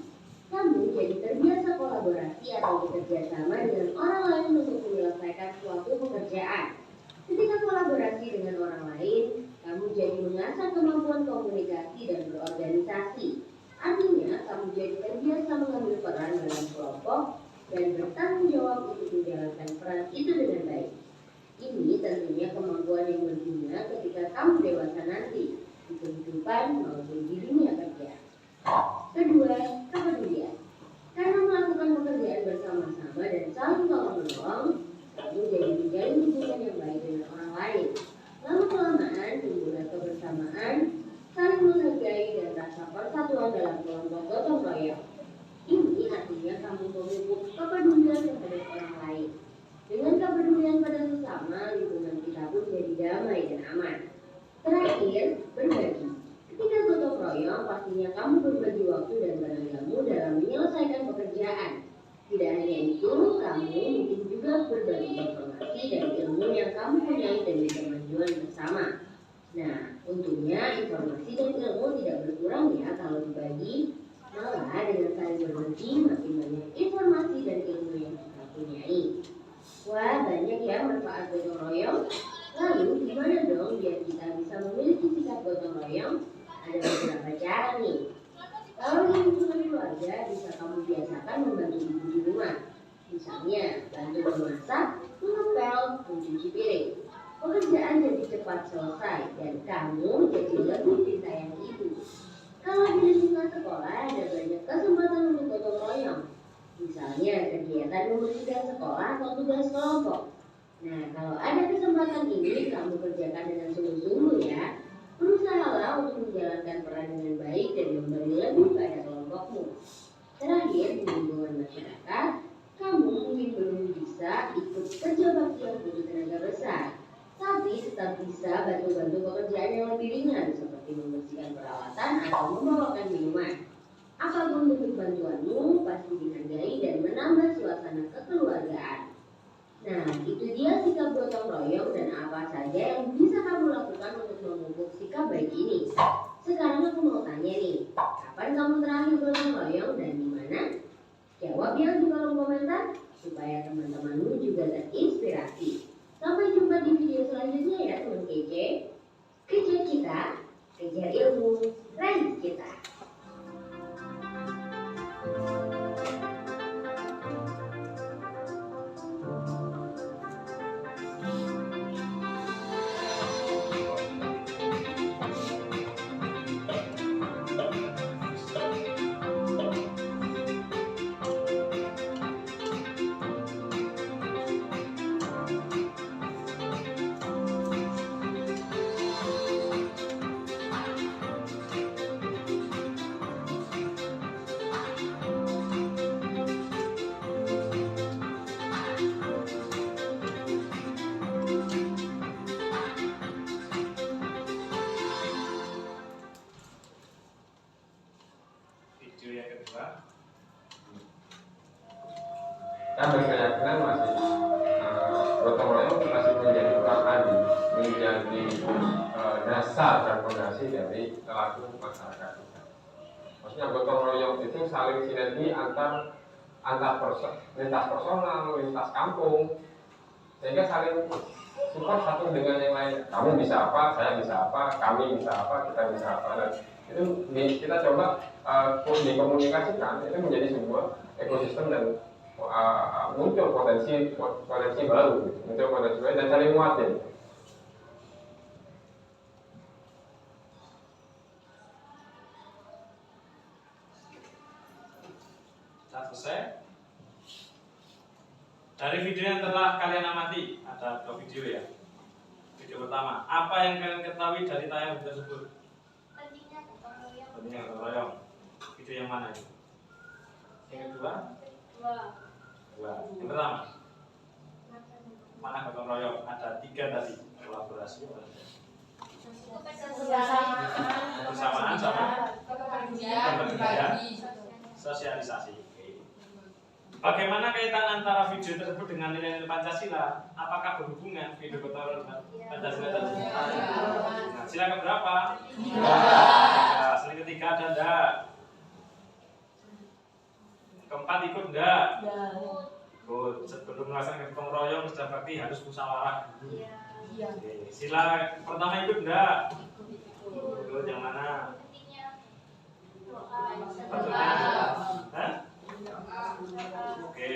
Kamu jadi terbiasa kolaborasi atau bekerja sama dengan orang lain untuk menyelesaikan suatu pekerjaan. Ketika kolaborasi dengan orang lain, kamu jadi mengasah kemampuan komunikasi dan berorganisasi. Artinya, kamu jadi terbiasa mengambil peran dalam kelompok dan bertanggung jawab untuk menjalankan peran itu dengan baik. Ini tentunya kemampuan yang berguna ketika kamu dewasa nanti, di kehidupan maupun di dunia kerja. Kedua, kepedulian. Karena melakukan pekerjaan bersama-sama dan saling tolong-menolong, kamu jadi menjalin hubungan yang baik dengan orang lain. Lama-kelamaan timbullah kebersamaan, saling menghargai dan rasa persatuan dalam kelompok gotong royong. Ini artinya kamu memupuk kepedulian terhadap orang lain. Dengan kepedulian pada sesama, lingkungan kita pun jadi damai dan aman. Terakhir, berbagi. Ketika gotong royong, pastinya kamu berbagi waktu dan tenagamu dalam menyelesaikan pekerjaan. ikut berbagi informasi dan ilmu yang kamu punyai demi kemajuan bersama. Nah, untungnya informasi dan ilmu tidak berkurang ya kalau dibagi. Malah dengan saling berbagi makin banyak informasi dan ilmu yang kita punyai. Wah, banyak ya manfaat gotong royong. Lalu gimana dong biar kita bisa memiliki sikap gotong royong? Ada beberapa cara nih. Kalau di lingkungan keluarga bisa kamu biasakan membantu ibu di rumah. Misalnya bantu memasak, mengepel, mencuci piring. Pekerjaan jadi cepat selesai dan kamu jadi lebih disayangi ibu. Kalau di lingkungan sekolah ada banyak kesempatan untuk gotong royong. Misalnya kegiatan membersihkan sekolah atau tugas kelompok. Nah, kalau ada kesempatan ini kamu kerjakan dengan sungguh-sungguh ya. Berusahalah untuk menjalankan peran dengan baik dan memberi lebih pada kelompokmu. Terakhir, di lingkungan masyarakat, kamu mungkin belum bisa ikut kerja bakti yang butuh tenaga besar, tapi tetap bisa bantu-bantu pekerjaan yang lebih ringan seperti membersihkan peralatan atau membawakan minuman. Apapun bentuk bantuanmu pasti dihargai dan menambah suasana kekeluargaan. Nah, itu dia sikap gotong royong dan apa saja yang bisa kamu lakukan untuk memupuk sikap baik ini. Sekarang aku mau tanya nih, kapan kamu terakhir gotong royong dan di mana? Jawab ya di kolom komentar supaya teman-temanmu juga terinspirasi. Sampai jumpa di video selanjutnya ya teman kece. Kejar kita, kejar ilmu, raih kita.
Video yang kedua.
Saya berkeyakinan masih gotong royong masih menjadi tadi, menjadi dasar dan fondasi dari perilaku masyarakat kita. Maksudnya gotong royong itu saling sinergi antar lintas personal, lintas kampung, sehingga saling support satu dengan yang lain. Kamu bisa apa, saya bisa apa, kami bisa apa, kita bisa apa. Dan itu kita coba dikomunikasikan, itu menjadi sebuah ekosistem dan muncul potensi baru, dan saling muatin.
Sudah selesai. Dari video yang telah kalian amati, ada 2 video ya. Video pertama, apa yang kalian ketahui dari tayangan tersebut?
Pentingnya gotong royong.
Pentingnya gotong royong. Video yang mana itu? Yang kedua? Dua. Yang pertama, mana gotong royong? Ada 3 tadi. Kolaborasi. Kebersamaan sama
berbagi.
sosialisasi. Bagaimana kaitan antara video tersebut dengan nilai-nilai Pancasila? Apakah berhubungan video gotong royong dengan Pancasila tadi? Nah, sila keberapa? 3. Sila ketiga ada enggak? Keempat ikut enggak? Good. Sebelum melaksanakan gotong royong sudah berarti harus musyawarah. Oke. Sila pertama ikut enggak? Ikut yang mana? Maksudnya? Hah? Oke.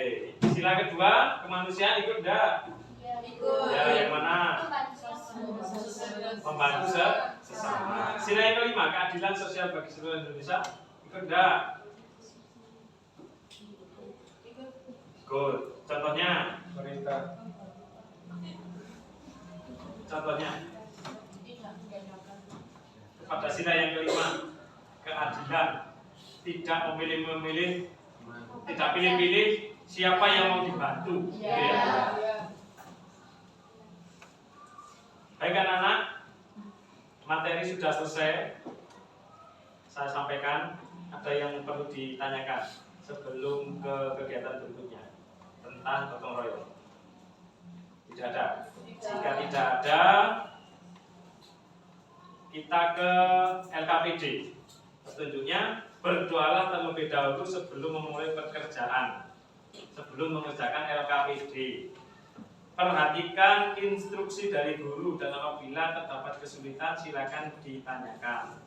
Sila kedua kemanusiaan ikut enggak? Ya, yang mana? Membantu sesama. Sila yang kelima keadilan sosial bagi seluruh Indonesia ikut enggak? Good. Contohnya? Contohnya? Pada sila yang kelima keadilan, tidak memilih-memilih, tidak pilih-pilih siapa yang mau dibantu. Baik anak-anak, materi sudah selesai. Saya sampaikan, ada yang perlu ditanyakan sebelum ke kegiatan berikutnya tentang gotong royong. Tidak ada. Jika tidak ada, kita ke LKPD. Petunjuknya, berdoalah terlebih dahulu sebelum memulai pekerjaan, sebelum mengerjakan LKPD. Perhatikan instruksi dari guru dan apabila terdapat kesulitan silakan ditanyakan.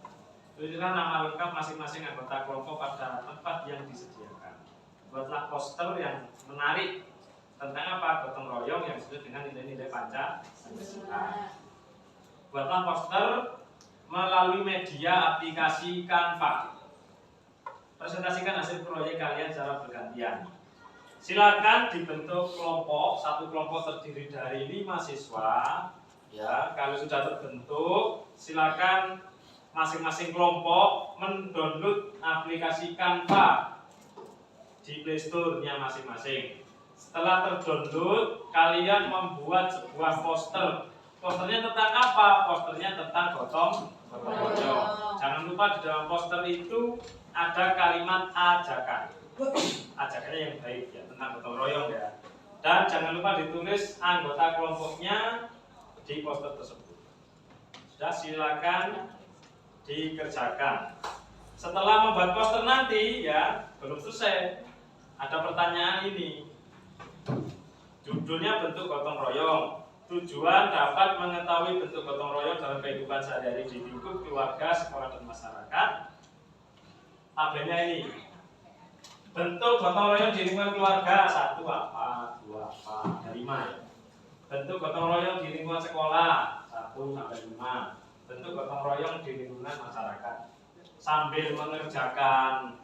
Tulislah nama lengkap masing-masing anggota kelompok pada tempat yang disediakan. Buatlah poster yang menarik tentang apa? Gotong royong yang sesuai dengan nilai-nilai Pancasila. Buatlah poster melalui media aplikasi Canva. Presentasikan hasil proyek kalian secara bergantian. Silakan dibentuk kelompok, satu kelompok terdiri dari 5 siswa. Ya, kalau sudah terbentuk, silakan masing-masing kelompok mendownload aplikasi Canva di Play Store-nya masing-masing. Setelah terdownload, kalian membuat sebuah poster. Posternya tentang apa? Posternya tentang gotong royong. Jangan lupa di dalam poster itu ada kalimat ajakan. Ajakannya yang baik ya, tentang gotong royong ya. Dan jangan lupa ditulis anggota kelompoknya di poster tersebut. Sudah, silakan dikerjakan. Setelah membuat poster nanti ya, belum selesai. Ada pertanyaan ini. Judulnya bentuk gotong royong. Tujuan dapat mengetahui bentuk gotong royong dalam kehidupan sehari-hari di lingkup keluarga, sekolah dan masyarakat. Tabelnya ini. Bentuk gotong royong di lingkungan keluarga 1 apa, 2 apa, ada 5 ya. Bentuk gotong royong di lingkungan sekolah 1 sampai 5. Bentuk gotong royong di lingkungan masyarakat. Sambil mengerjakan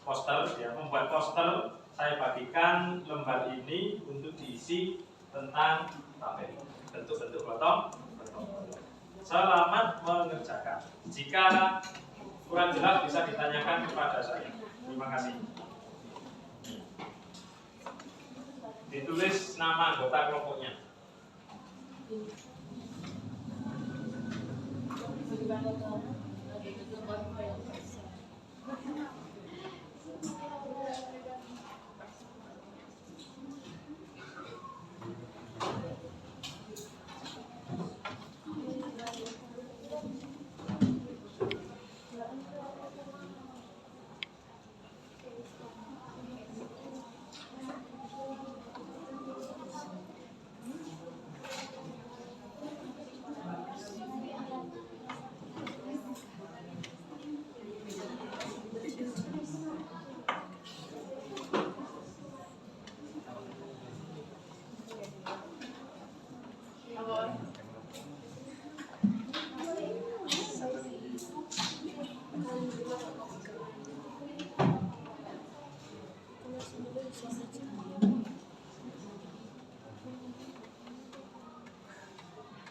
poster, ya, membuat poster, saya bagikan lembar ini untuk diisi tentang tabel bentuk-bentuk gotong royong. Selamat mengerjakan. Jika kurang jelas bisa ditanyakan kepada saya. Terima kasih. Ditulis nama anggota kelompoknya.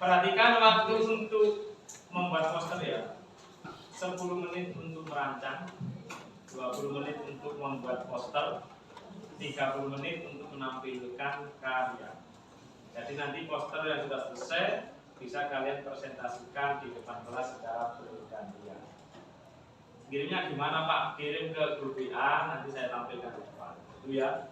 Perhatikan waktu untuk membuat poster ya. 10 menit untuk merancang, 20 menit untuk membuat poster, 30 menit untuk menampilkan karya. Jadi nanti poster yang sudah selesai bisa kalian presentasikan di depan kelas secara bergantian. Kirimnya gimana Pak? Kirim ke grup WA, nanti saya tampilkan di depan. Itu ya.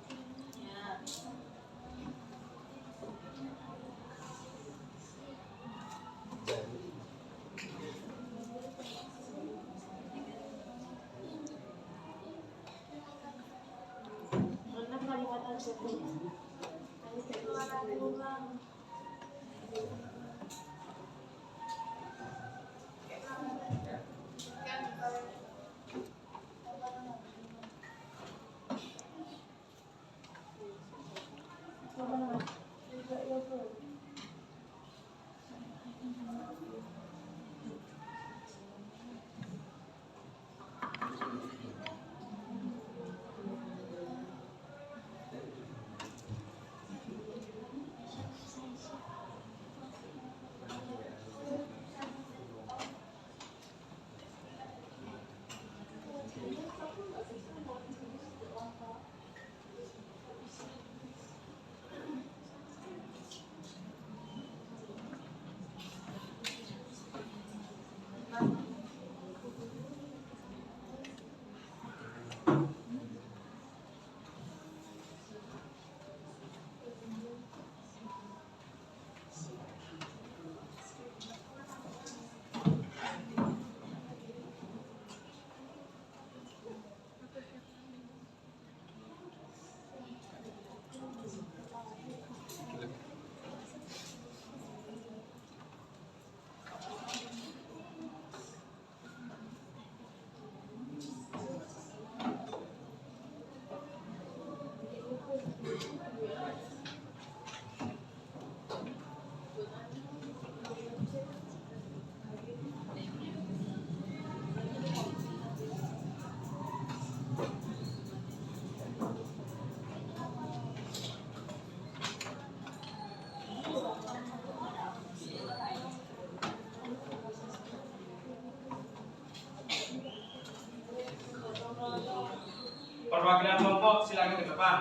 Perwakilan kelompok silakan ke depan.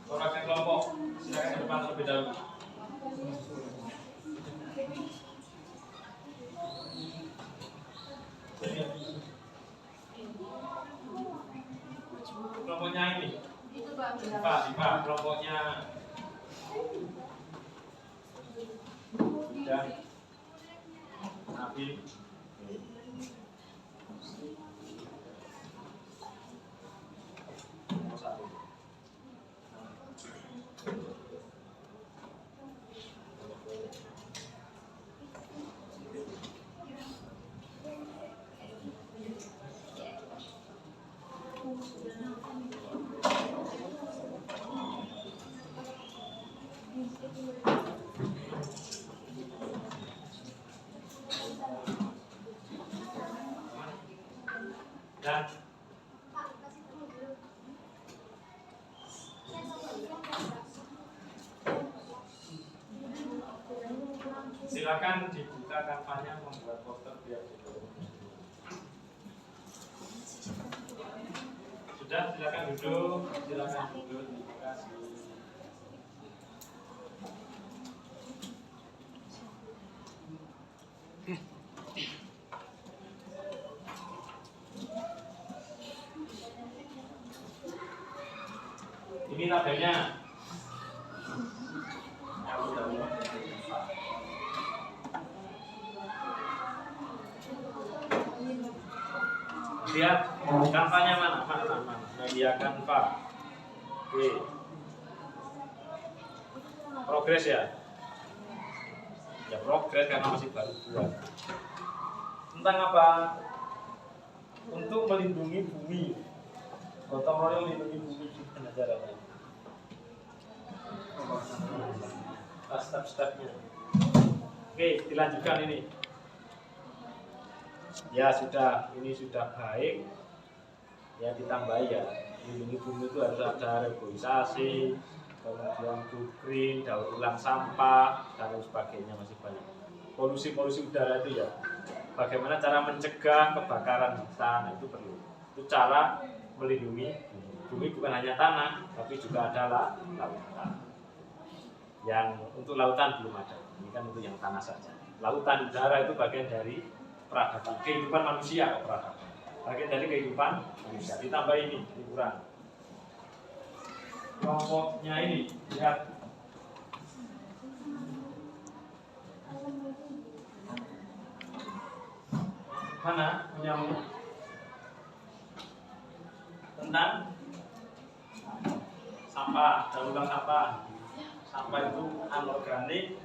Perwakilan kelompok silakan ke depan terlebih dahulu. Kelompoknya ini.
Itu Pak.
Pak, kelompoknya. Dan Nabil. Dan silakan dibuka kampanye membuat poster biar sudah, silakan duduk. Terima kasih. Ini tabelnya. Lihat kampanye mana? Media Canva. Oke. Progres ya. Ya progres karena masih baru buat. Tentang apa? Untuk melindungi bumi. Gotong royong melindungi bumi juga negaranya. Step-stepnya. Oke, dilanjutkan ini. Ya sudah, ini sudah baik. Ya ditambahi ya. Melindungi bumi itu harus ada reboisasi, kemudian green, daur ulang sampah, dan sebagainya, masih banyak. Polusi udara itu ya. Bagaimana cara mencegah kebakaran hutan itu perlu. Itu cara melindungi bumi. Bumi bukan hanya tanah, tapi juga adalah lautan. Yang untuk lautan belum ada. Ini kan untuk yang tanah saja. Lautan udara itu bagian dari peradaban kehidupan manusia, peradaban. Bagian dari kehidupan manusia. Ditambah ini liburan. Kelompoknya ini lihat. Mana punyamu? Tentang sampah, daur ulang sampah. Sampah itu anorganik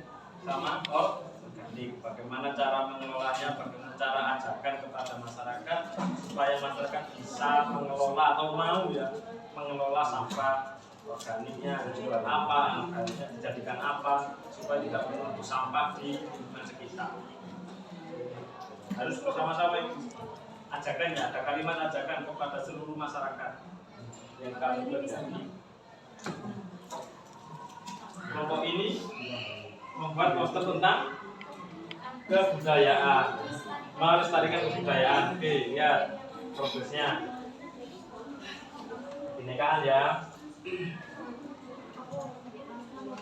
sama organik. Bagaimana cara mengelolanya, bagaimana cara ajarkan kepada masyarakat supaya masyarakat bisa mengelola atau mau ya mengelola sampah organiknya, dijual apa, anorganiknya dijadikan apa, supaya tidak menumpuk sampah di lingkungan sekitar. Harus bersama-sama itu. Ajakannya, ada kalimat ajakan kepada seluruh masyarakat yang kami berjanji. Kelompok ini membuat poster tentang kebudayaan, melestarikan kebudayaan. Oke, lihat progresnya. Kebinekaan ya,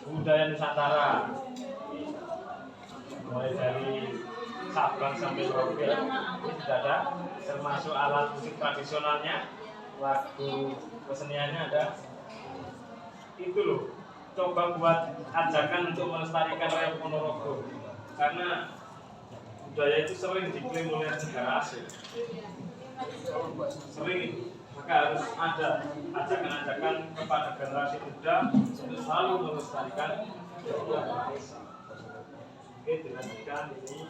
budaya Nusantara, mulai dari Sabang sampai Merauke ini sudah ada, termasuk alat musik tradisionalnya, lagu keseniannya ada. Itu loh, coba buat ajakan untuk melestarikan rakyat Ponorogo, karena budaya itu sering diklaim oleh negara asing, sering itu. Maka harus ada ajakan-ajakan kepada generasi muda untuk selalu melestarikan budaya desa. Oke, dilanjutkan ini.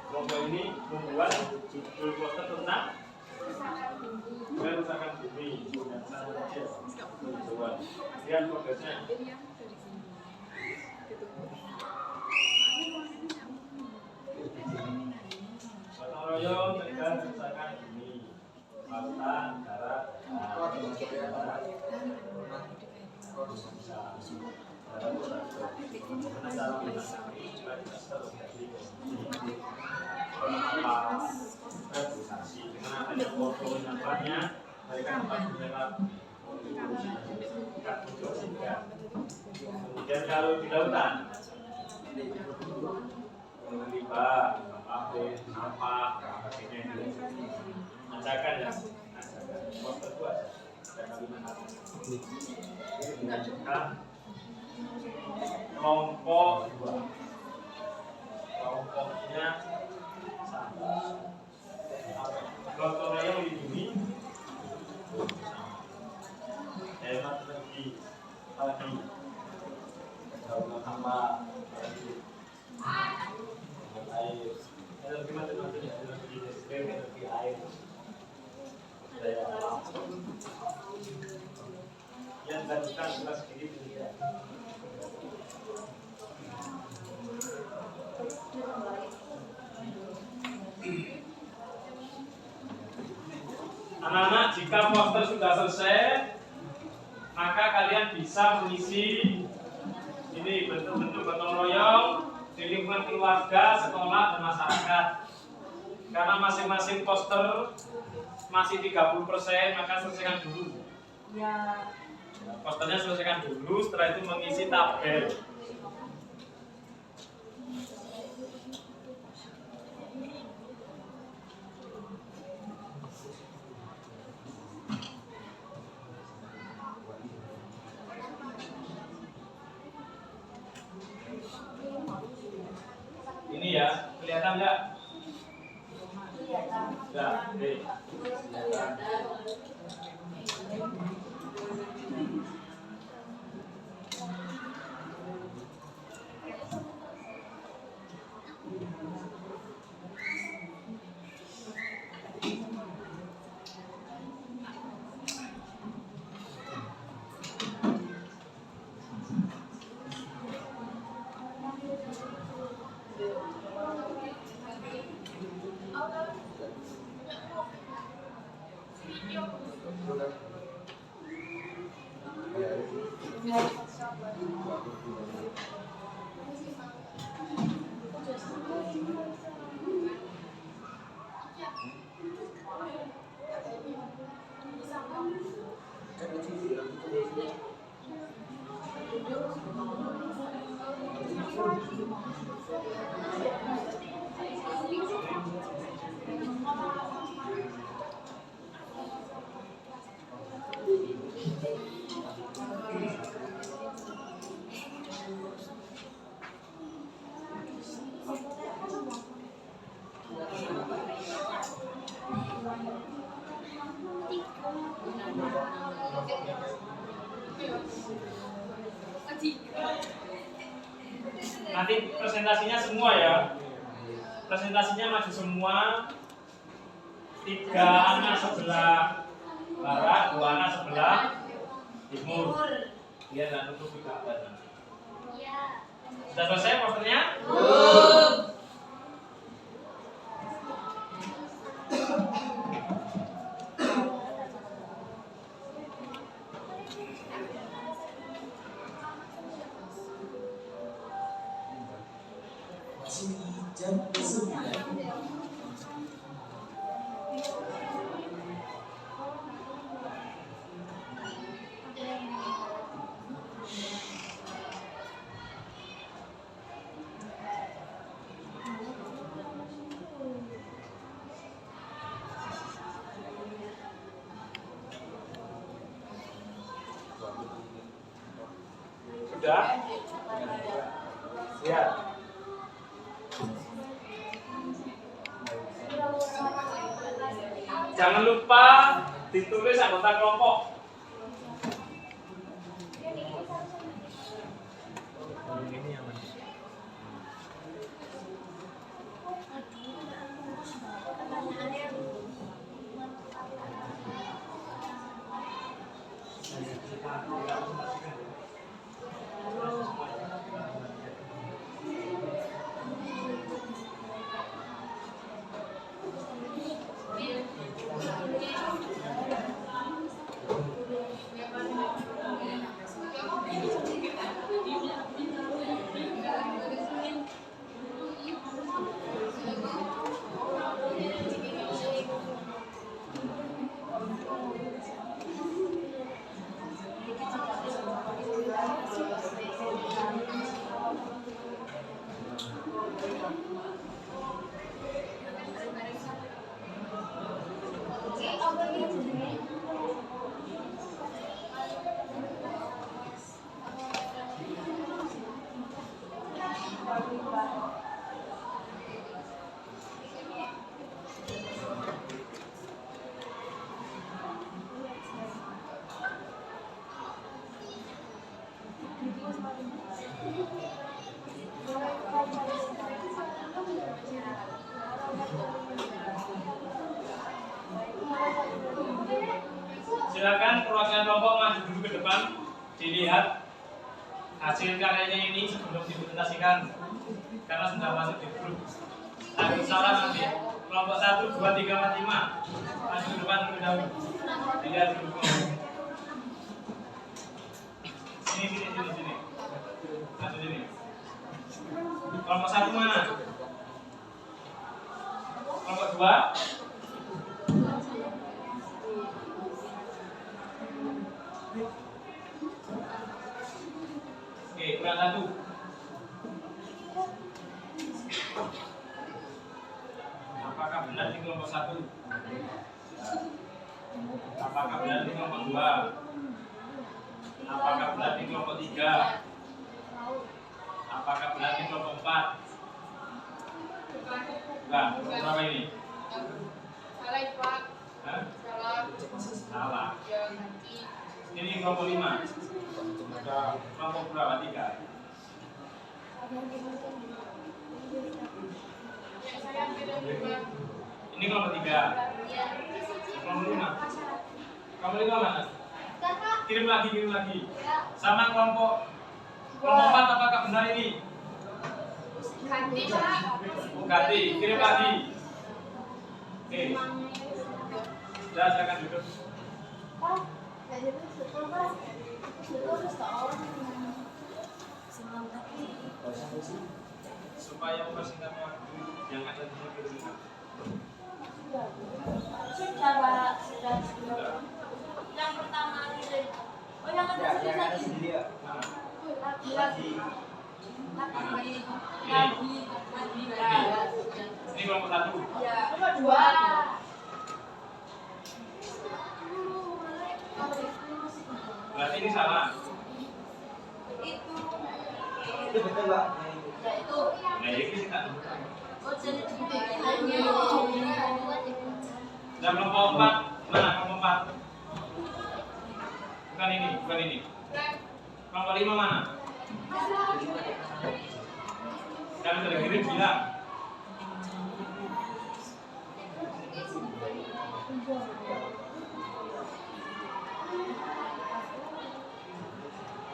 Kelompok ini membuat judul poster tentang Kerusakan bumi yang sangat kecil. Coba lihat progresnya. Gotong royong mencegah kerusakan bumi, lautan, darat, dengan adanya foto nampaknya mereka dapat menyerap karbon dioksida. Kemudian kalau di lautan limbah, pabrik, sampah, sebagainya itu ajakan ya, ajakan poster itu aja mengajukan kelompok dua, kelompoknya sama. Gotong royong melindungi hemat energi tadi, daun hama, air, energi macam-macam, energi listrik, energi air, daya alam. Yang dilakukan adalah sedikit penelitian. Anak-anak, jika poster sudah selesai, maka kalian bisa mengisi ini bentuk-bentuk gotong royong di lingkungan keluarga, sekolah, dan masyarakat. Karena masing-masing poster masih 30%, maka selesaikan dulu. Ya. Posternya selesaikan dulu, setelah itu mengisi tabel. Ini ya, kelihatan nggak? Ya, oke. Nanti presentasinya semua ya. Presentasinya maju semua. 3 anak sebelah barat, 2 anak sebelah timur. Dia nggak nutup juga ada. Sudah selesai posternya?
Jam 9.
Sudah? Siap. Jangan lupa ditulis anggota kelompok. Ini yang mana? Silakan perwakilan kelompok maju dulu ke depan, dilihat hasil karyanya ini sebelum dipresentasikan karena sudah masuk di grup. Aku salah nanti kelompok 1, 2, 3, 4, 5 maju ke depan terlebih dahulu. Dilihat dulu. Sini. Maju sini. Kelompok 1 mana? Kelompok 2. Oke, kurang 1. Apakah benar di kelompok 1? Apakah benar di kelompok 2? Apakah benar di kelompok 3? Apakah benar di kelompok 4? Bukan, berapa ini?
Salah, Pak.
Hah? Salah.
Ya, nanti.
Ini kelompok 5. Kelompok berapa? 3. Ini kelompok 3. Kelompok 5. Kelompok 5 mana? Kirim lagi. Sama kelompok 4 apakah benar ini?
Ganti, Pak.
Ganti, kirim lagi. Oke. Sudah, silakan duduk. Supaya mempersingkat waktu yang ada di sini.
Sudah, Pak. Sudah. Yang pertama kirim. Oh, yang ada lagi. Lagi.
Ini kelompok 1.
Ya. Kelompok 2.
Berarti ini salah.
Itu betul, Pak. Ya itu.
Nah, ini kita.
Oh, jadi
Dan kelompok 4 mana? Kelompok 4. Bukan ini. Kelompok 5 mana? Kalian sudah kirim bilang.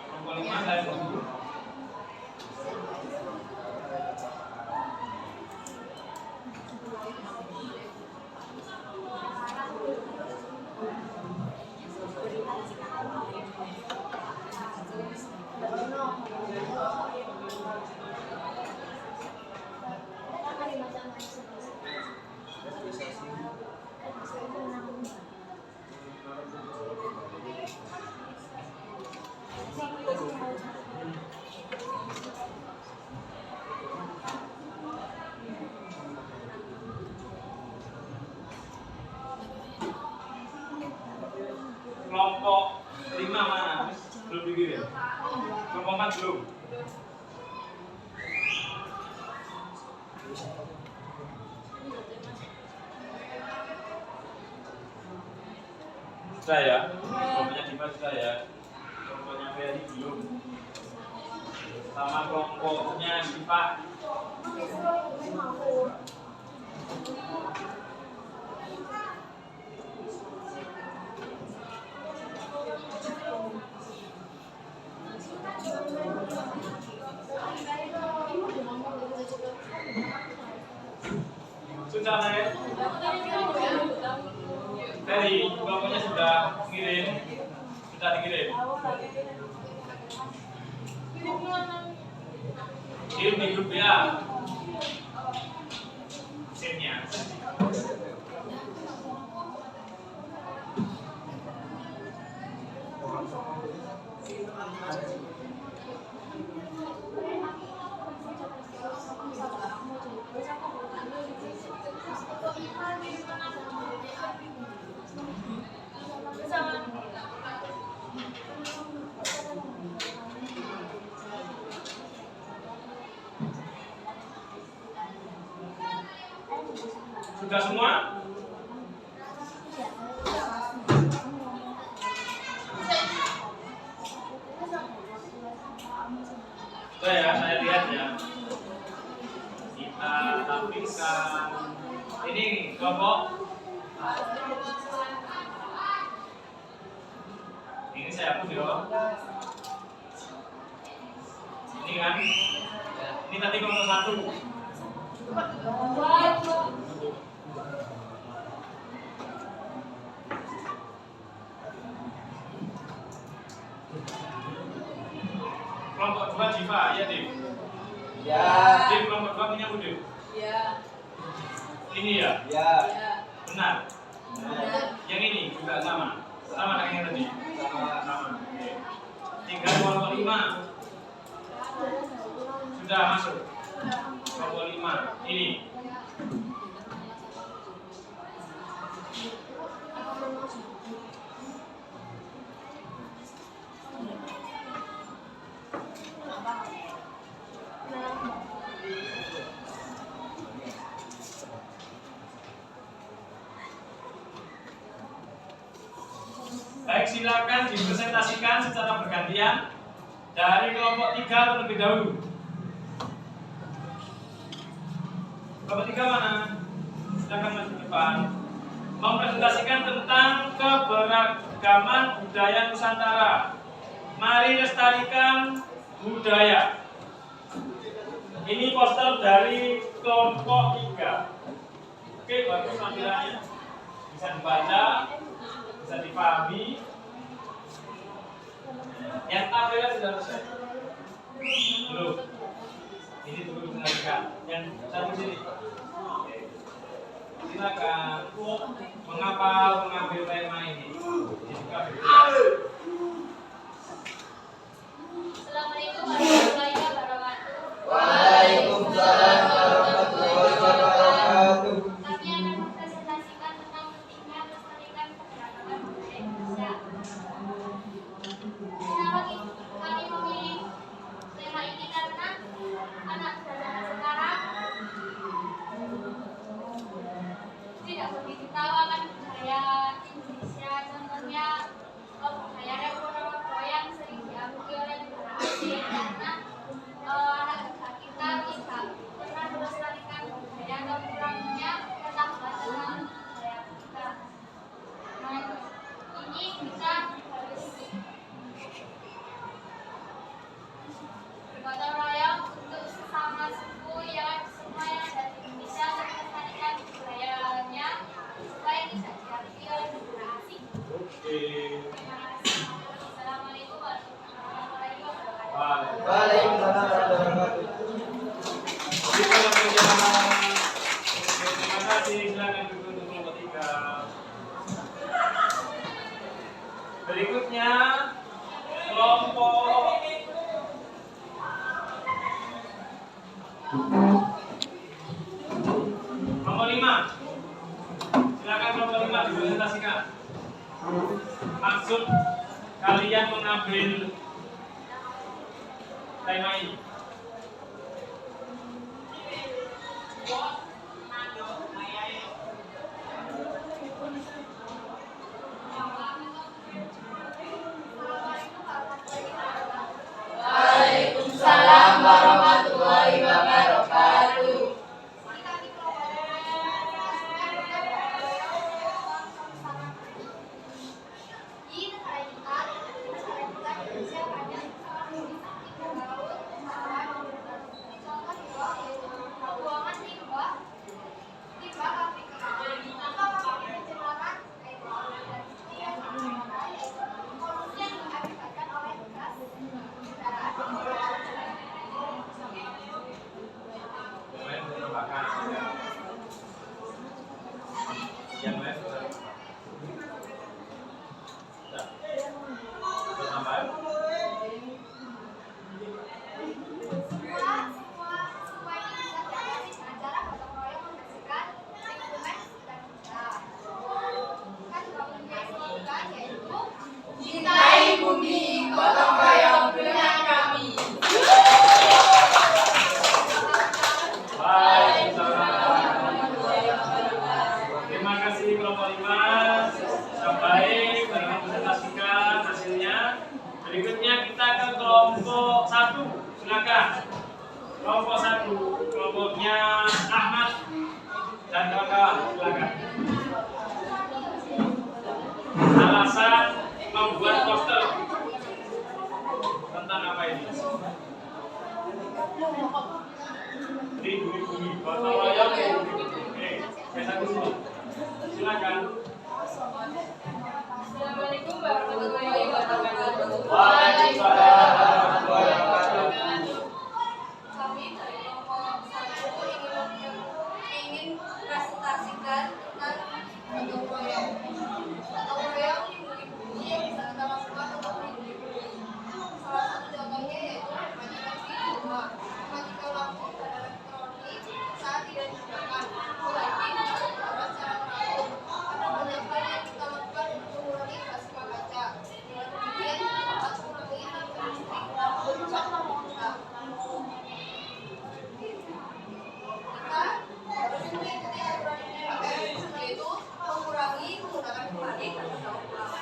Kelompok 5 saya tunggu. Kelompok 5 mana? Belum dikirim. Kelompok 4 belum. Sudah ya? Kelompoknya Diva sudah ya? Kelompoknya Ferry belum. Sama kelompoknya Diva. caleg? Dari kelompoknya sudah dikirim. Kirim di grup ya. Share-nya. Sudah semua? Sudah ya, saya lihat ya. Kita tampilkan. Ini kelompok. Ini saya hapus ya. Ini kan. Ini tadi kelompok 1. Kelompok 2 Jiva, ya Dim?
Ya.
Dim, kelompok 2 punya Udin?
Ya.
Ini ya?
Ya.
Benar?
Benar.
Yang ini juga sama? Sama dengan yang tadi? Sama. Oke. Tinggal kelompok 5. Sudah masuk? Kelompok 5. Ini? Baik, silakan dipresentasikan secara bergantian dari kelompok 3 terlebih dahulu. Kelompok 3 mana? Silakan maju ke depan. Mempresentasikan tentang keberagaman budaya Nusantara. Mari lestarikan budaya. Ini poster dari kelompok 3. Oke, bagus tampilannya. Bisa dibaca, bisa dipahami. Yang tampilan sudah selesai. Belum. Ini tunggu dibenarkan. Yang satu sini. Oke. Silakan. Mengapa mengambil tema ini?
Assalamualaikum warahmatullahi wabarakatuh.
Waalaikumsalam warahmatullahi wabarakatuh.
Kami akan mempresentasikan tentang pentingnya melestarikan keberagaman budaya Indonesia. Kenapa kami memilih tema ini? Karena anak muda zaman sekarang tidak begitu tahu akan budaya Indonesia. Contohnya budaya Rewono yang sering diakui oleh negara asing, karena anak muda kita tidak pernah melestarikan budaya atau kurangnya ketahuan tentang budaya kita. Nah, ini kita harus bergotong royong untuk sesama suku yang semua yang ada di Indonesia untuk melestarikan budayanya supaya tidak diakui oleh negara asing.
Oke.
Terima kasih. Assalamualaikum warahmatullahi wabarakatuh.
Waalaikumsalam warahmatullahi wabarakatuh.
Terima kasih. Silakan duduk untuk kelompok 3. Berikutnya kelompok nomor 5. Silakan kelompok 5 dipresentasikan. Maksud kalian mengambil tema ini.
Waalaikumsalam warahmatullahi wabarakatuh.
Di negara kita Indonesia banyak sangat berlaut, contoh di bawah yaitu pembuangan limbah Semua ini bisa diatasi dengan cara gotong royong membersihkan lingkungan sekitar kita. Kita juga mempunyai slogan yaitu
Cintai bumi, gotong royong dengan kami.
Terima kasih kelompok 5. Sampai presentasikan hasilnya. Berikutnya kita ke kelompok 1. Silakan. Kelompok 1, kelompoknya Ahmad dan kawan-kawan. Silakan. Alasan membuat poster tentang apa ini? Bumi, gotong royong. Biasa kusuma. Silakan.
Assalamualaikum warahmatullahi wabarakatuh.
Waalaikumsalam warahmatullahi
wabarakatuh. Kami dari kelompok 1 ingin presentasikan tentang gotong royong. Gotong royong lindungi bumi yang bisa kita lakukan untuk melindungi bumi. Salah satu contohnya yaitu mematikan di rumah, mematikan lampu dan elektronik saat tidak digunakan. Apalagi untuk cara teratur. Ada banyak hal yang kita lakukan untuk mengurangi gas rumah kaca. Dengan demikian kita dapat mengurangi harga listrik dan berusaha kita. Kita harus mengikuti aturan UMS, yaitu mengurangi menggunakan plastik dan daur ulang.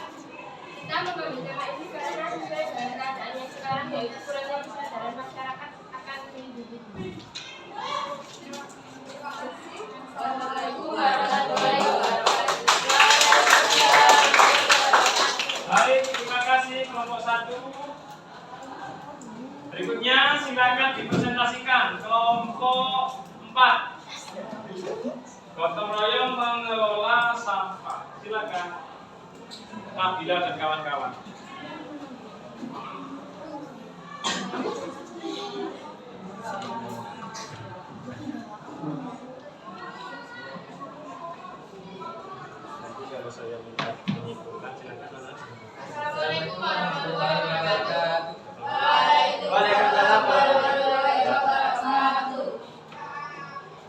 Kita mengambil tema ini karena sesuai dengan keadaan yang sekarang yaitu kurangnya kesadaran masyarakat akan melindungi bumi.
Terima kasih. Assalamualaikum warahmatullahi wabarakatuh.
Baik, terima kasih kelompok 1. Berikutnya silakan dipresentasikan kelompok 4. Gotong royong mengelola sampah. Silakan. Nabila dan kawan-kawan. Kalau saya minta menyimpulkan, silakan.
Assalamualaikum warahmatullahi wabarakatuh.
Waalaikumsalam.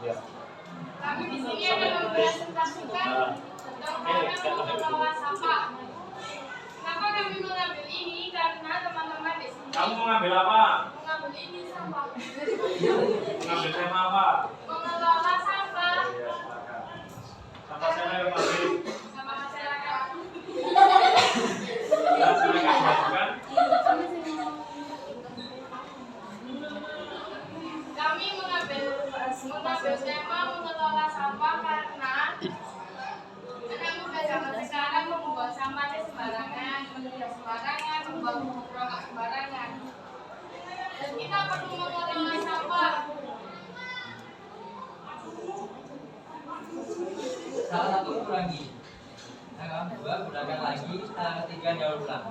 Ya.
Kami di sini akan mempresentasikan gotong royong mengelola sampah. Kenapa kami mengambil ini? Karena teman-teman di sini
Kamu mau ngambil apa?
mengambil ini sampah.
Ngambil tema apa?
Mengelola sampah
Iya, silakan. Sama saya yang ngambil.
sama masyarakat.
Ya, silakan diajukan.
Kami mengambil tema mengelola sampah karena anak muda zaman sekarang membuang sampahnya sembarangan, menunda sembarangan, membuang rokok sembarangan. Dan kita perlu mengelola sampah.
Salah satu kurangi, yang kedua gunakan lagi, yang ketiga daur ulang.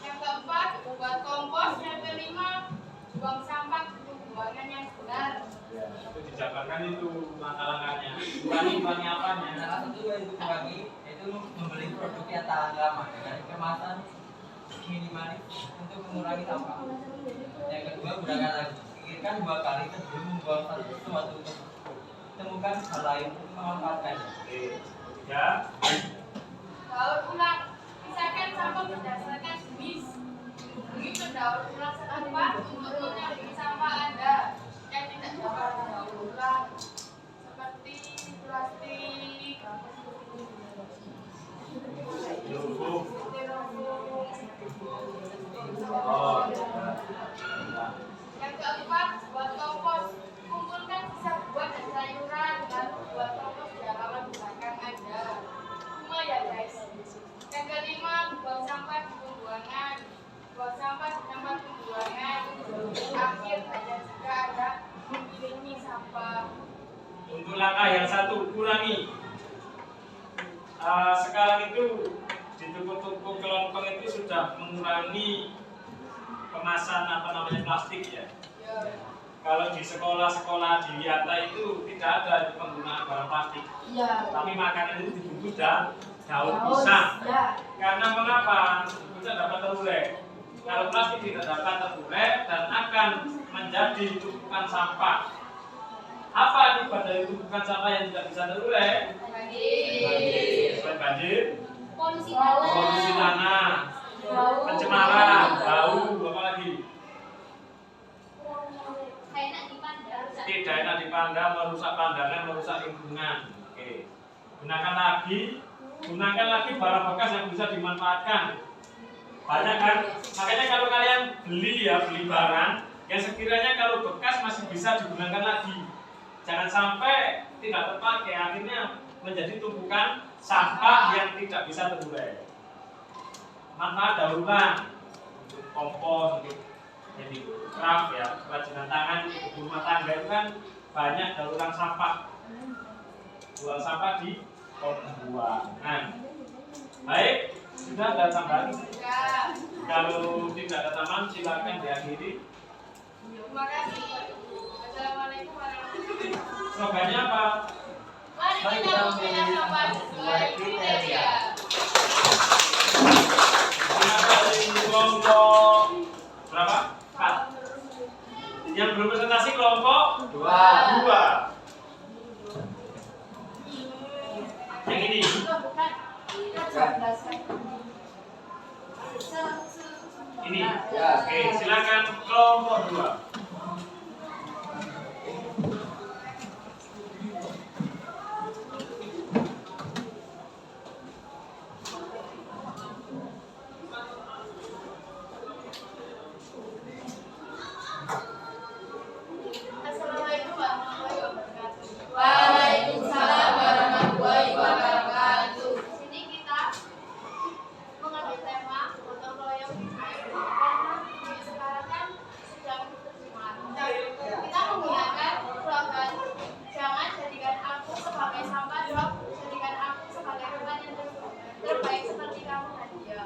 Yang keempat, buat kompos. Yang kelima, buang sampah ke pembuangan yang benar.
Ya, itu dijabarkan itu langkah-langkahnya. Kurangi apanya?
Salah satu yaitu kurangi, yaitu membeli produk yang tahan lama dengan kemasan minimalis untuk mengurangi sampah. Yang kedua gunakan lagi, pikirkan 2 kali sebelum membuang sesuatu tersebut. Temukan hal lain untuk memanfaatkannya.
Oke. Ya.
Daur ulang. Pisahkan sampah berdasarkan jenis. Hubungi pendaur ulang setempat untuk mengambil sampah Anda yang tidak dapat didaur ulang, seperti plastik,
Cukup.
styrofoam.
Oh.
Yang keempat, buat kompos. Kumpulkan sisa buah dan sayuran, lalu buat kompos di halaman belakang Anda. Semua ya guys. Yang kelima, buang sampah di pembuangan. Buang sampah di tempat pembuangan. Akhir hanya jika Anda memiliki sampah.
Untuk langkah yang 1, kurangi. Sekarang itu di toko-toko kelompok itu sudah mengurangi kemasan plastik ya. Kalau di sekolah-sekolah di Wiyata itu tidak ada penggunaan barang plastik.
Iya.
Tapi makanan itu dibungkus dan Daun pisang. Karena mengapa? Bisa dapat terurai. Kalau plastik tidak dapat terurai dan akan menjadi tumpukan sampah. Apa akibat dari tumpukan sampah yang tidak bisa terurai? Banjir,
Polusi
polusi tanah, pencemaran, bau, apa lagi?
enak dipandang.
Tidak enak dipandang, merusak pandangan, merusak lingkungan. Oke. Gunakan lagi barang bekas yang bisa dimanfaatkan. Banyak kan? Makanya kalau kalian beli barang yang sekiranya kalau bekas masih bisa digunakan lagi. Jangan sampai tidak terpakai, akhirnya menjadi tumpukan sampah yang tidak bisa terurai. Manfaat daur ulang untuk kompos, untuk jadi craft ya, kerajinan tangan, ibu rumah tangga itu kan banyak daur ulang sampah. Buang sampah di pembuangan. Baik, sudah ada tambahan? Kalau tidak ada tambahan silakan diakhiri.
Terima kasih. Assalamualaikum warahmatullahi wabarakatuh.
Slogannya apa?
Mari kita memilih sampah sesuai kriteria.
Dari kelompok berapa? 4. Yang belum presentasi kelompok 2. Yang ini. Ini. Oke, silakan kelompok 2.
Assalamualaikum warahmatullahi wabarakatuh.
Waalaikumsalam warahmatullahi wabarakatuh.
Di sini kita mengambil tema gotong royong di air karena di sekarang kan sedang tercemar. Kita menggunakan slogan jangan jadikan aku sebagai sampah dok, jadikan aku sebagai teman yang terbaik seperti kamu Nadia.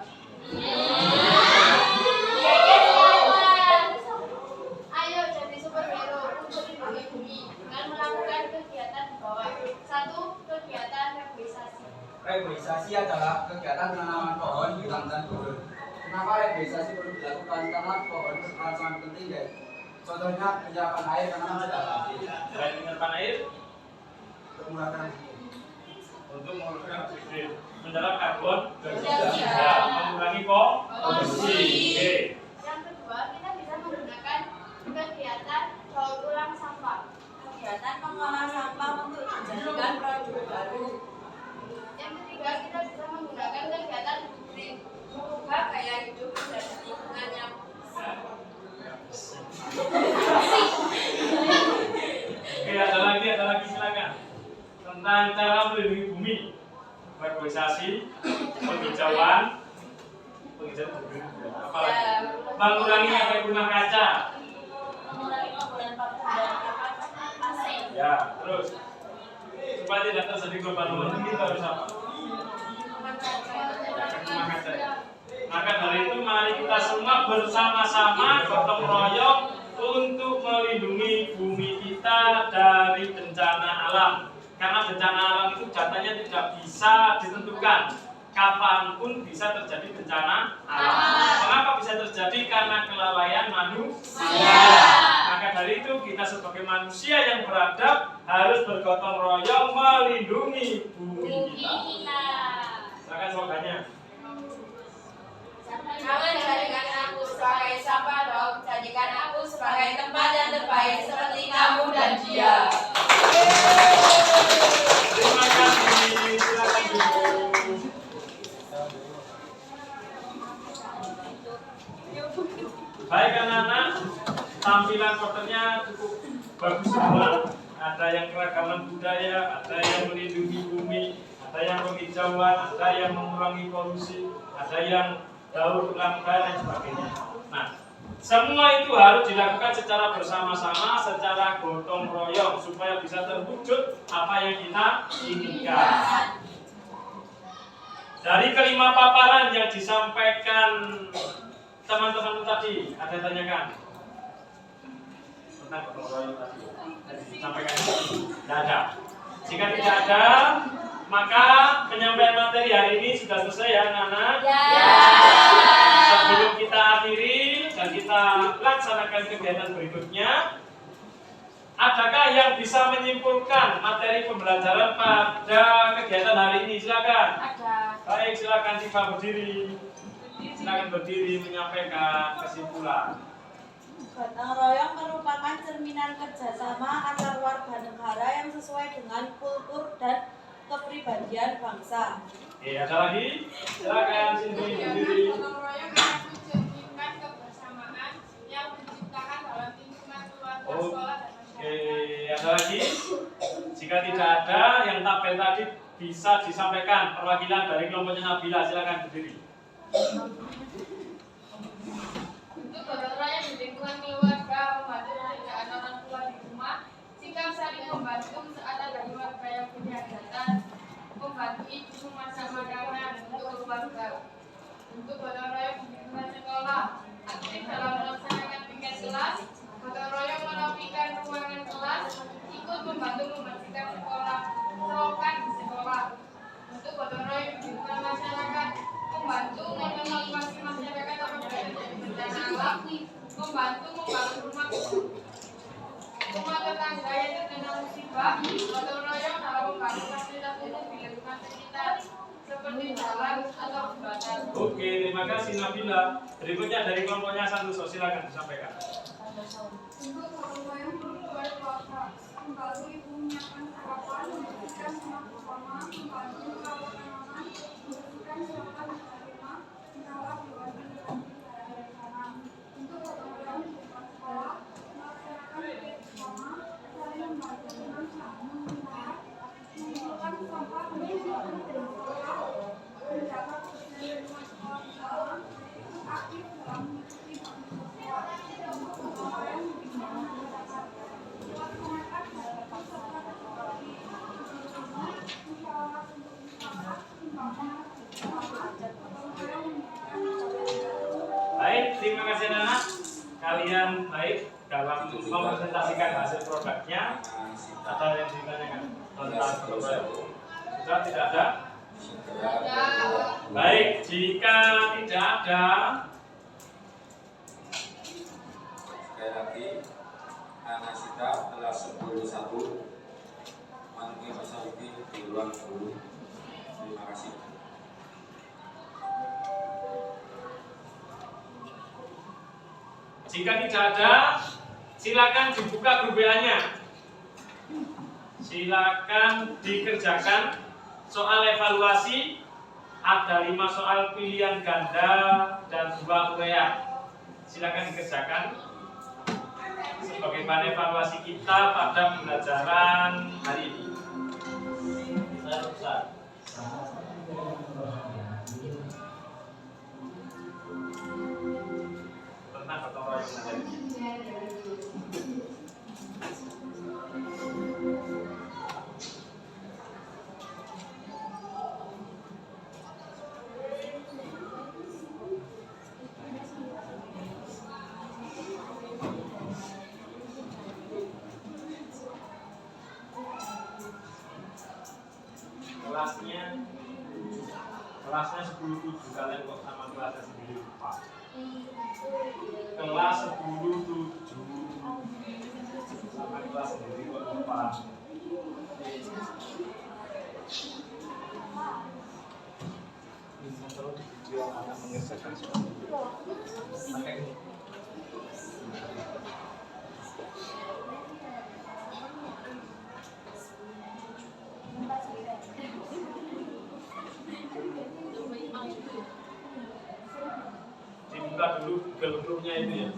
Ayo jadi superhero untuk lindungi bumi dengan melakukan kegiatan di bawah. 1. Kegiatan reboisasi.
Reboisasi adalah kegiatan penanaman pohon di hutan dan gurun. Kenapa reboisasi perlu dilakukan? Karena pohon sangat penting guys. Contohnya penyerapan air karena mencegah banjir.
Selain penyerapan air,
Untuk mengurangkan
untuk mengurangi oksigen, menyerap karbon
Dioksida.
ya, mengurangi polusi. Oke.
Yang kedua, kita bisa menggunakan kegiatan daur ulang sampah.
Kegiatan mengolah sampah untuk dijadikan produk baru.
Yang ketiga, kita bisa menggunakan kegiatan green, mengubah gaya hidup menjadi lingkungan yang
Oke, ada lagi silakan. Tentang cara melindungi bumi, reboisasi, penghijauan bumi, apa lagi? Mengurangi efek rumah kaca.
Mengurangi penggunaan pakaian plastik.
Ya, terus supaya tidak terjadi global warming kita harus apa? Rumah kaca. Maka dari itu mari kita semua bersama-sama gotong royong untuk melindungi bumi kita dari bencana alam. Karena bencana alam itu datanya tidak bisa ditentukan. Kapanpun bisa terjadi bencana alam. Mengapa bisa terjadi? Karena kelalaian manusia. Maka dari itu kita sebagai manusia yang beradab harus bergotong royong melindungi bumi kita. Silakan slogannya.
Jangan jadikan aku sebagai sampah dok, jadikan aku sebagai tempat yang terbaik seperti kamu dan dia.
Terima kasih. Silakan duduk. Baik anak-anak, tampilan posternya cukup bagus semua. Ada yang keragaman budaya, ada yang melindungi bumi, ada yang penghijauan, ada yang mengurangi polusi, ada yang daur ulang dan lain sebagainya. Nah, semua itu harus dilakukan secara bersama-sama, secara gotong royong supaya bisa terwujud apa yang kita inginkan. Dari kelima paparan yang disampaikan teman-teman tadi, ada yang tanyakan tentang gotong royong tadi? Disampaikan? Tidak ada. Jika tidak ada, Maka penyampaian materi hari ini sudah selesai ya anak-anak?
Ya.
Sebelum kita akhiri dan kita laksanakan kegiatan berikutnya, adakah yang bisa menyimpulkan materi pembelajaran pada kegiatan hari ini? Silakan.
Ada.
Baik, silakan Siva berdiri. Silakan berdiri menyampaikan kesimpulan.
Gotong royong merupakan cerminan kerjasama antar warga negara yang sesuai dengan kultur dan kepribadian bangsa.
Oke, ada lagi? Silakan Cindy berdiri.
Gotong royong akan mencerminkan kebersamaan yang diciptakan dalam lingkungan keluarga, sekolah, dan masyarakat.
Oke, ada lagi? Jika tidak ada yang tabel tadi bisa disampaikan perwakilan dari kelompoknya Nabila, silakan berdiri.
Untuk gotong royong di lingkungan keluarga, membantu pekerjaan orang tua di rumah, sikap saling membantu saat ada keluarga yang punya hajatan, membantu ibu memasak makanan untuk keluarga. Untuk gotong royong di lingkungan sekolah, aktif dalam melaksanakan piket kelas, gotong royong merapikan ruangan kelas, ikut membantu membersihkan sekolah, selokan di sekolah. Untuk gotong royong di lingkungan masyarakat, membantu mengevakuasi masyarakat apabila terjadi bencana alam, membantu membangun rumah tetangga yang terkena musibah, gotong royong dalam membangun fasilitas umum di lingkungan sekitar seperti jalan atau jembatan.
Oke, terima kasih Nabila. Berikutnya dari kelompoknya Santoso, silakan disampaikan.
Untuk gotong royong berbuat keluarga, membantu ibu menyiapkan sarapan, membersihkan rumah bersama, membantu merawat tanaman, membersihkan selokan di rumah, merawat hewan peliharaan dari sana. Untuk gotong royong di depan sekolah, melaksanakan tugas bersama, saling membantu memasak, memilah, mengumpulkan sampah, membersihkan gedung sekolah, menjaga kebersihan rumah sekolah bersama, aktif dalam mengikuti bakti sosial. Untuk gotong royong di bidang masyarakat, melaksanakan hal serta teknologi, bersama, musyawarah untuk masyarakat, membangun gotong royong
Baik, terima kasih anak-anak. Kalian baik dalam mempresentasikan hasil produknya. Ada yang ditanyakan tentang produk? Sudah tidak ada? Baik, jika tidak ada,
sekali lagi anak kita kelas 10-1 Mangki Masauki di ruang guru. Terima kasih.
jika tidak ada, silakan dibuka grup WA-nya. Silakan dikerjakan soal evaluasi. Ada 5 soal pilihan ganda dan 2 urean. Silakan dikerjakan sebagai bahan evaluasi kita pada pembelajaran hari ini. Tentang gotong royong hari ini. Kelasnya 10-7, kalian kok sama kelasnya sendiri lupa. Kelas 10-7 sama kelas sendiri kok lupa. Bisa terus di video akan mengerjakan seperti itu. Dibuka dulu Google Chrome-nya itu ya.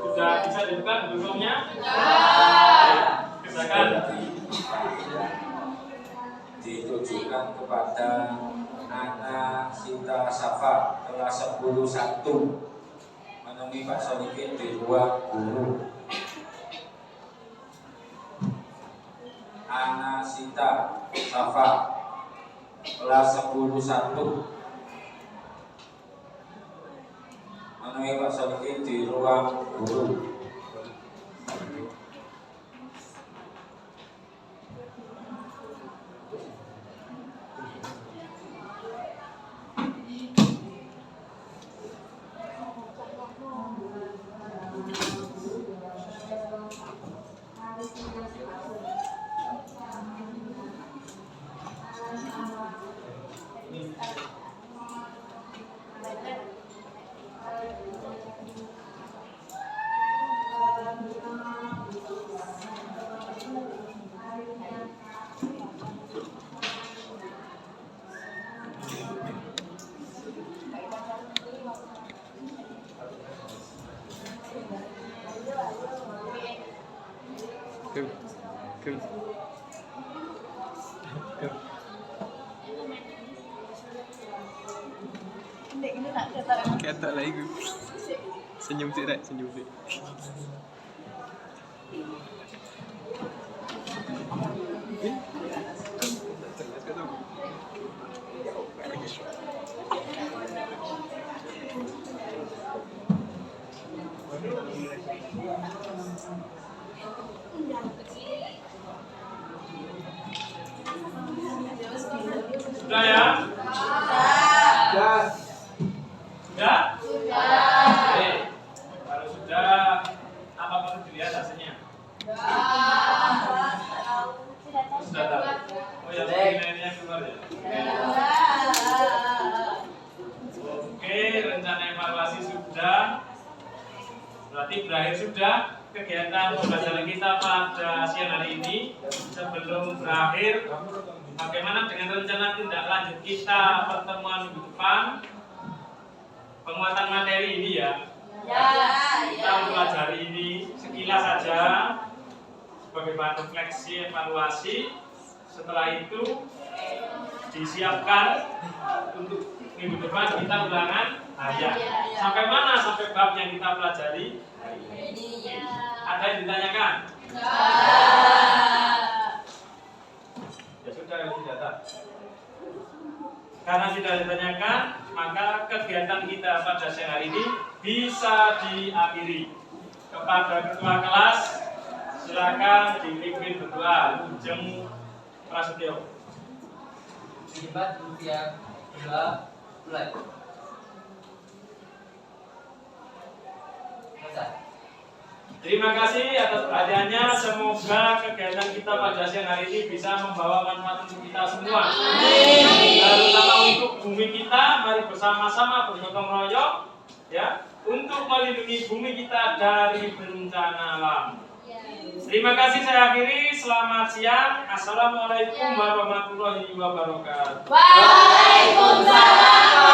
Sudah bisa dibuka Google Chrome-nya? Kerjakan.
Ditujukan kepada Ana Sita Safa kelas 10-1 menemukan menemui Pak Sodikin di ruang guru. Anasita Safa kelas 10-1 menemui Pak Sodikin di ruang guru.
Kata lagi gue senyum sih, Rek, senyum sih.
Sudah ya? Sudah? Oke. Kalau sudah, apa perlu dilihat hasilnya? Sudah tahu. Oh ya, nilainya keluar ya? Oke, rencana evaluasi sudah. Berarti berakhir sudah kegiatan pembelajaran kita pada siang hari ini. Sebelum berakhir, bagaimana dengan rencana tindak lanjut kita pertemuan minggu depan? Penguatan materi ini ya. Kita mempelajari ini sekilas saja sebagai bahan refleksi evaluasi. Setelah itu disiapkan untuk minggu depan kita ulangan ayat. Sampai mana? Sampai bab yang kita pelajari. Ada yang ditanyakan? Ya sudah, tidak tahu. Karena tidak ditanyakan, maka kegiatan kita pada siang hari ini bisa diakhiri. Kepada ketua kelas, silakan dipimpin berdoa. Lujeng Prasetyo.
Sifat usia 2 mulai.
Terima kasih atas perhatiannya. Semoga kegiatan kita pada siang hari ini bisa membawa manfaat untuk kita semua. Terutama untuk bumi kita, mari bersama-sama bergotong royong ya untuk melindungi bumi kita dari bencana alam. Terima kasih, saya akhiri. Selamat siang. Assalamualaikum warahmatullahi wabarakatuh.
Waalaikumsalam.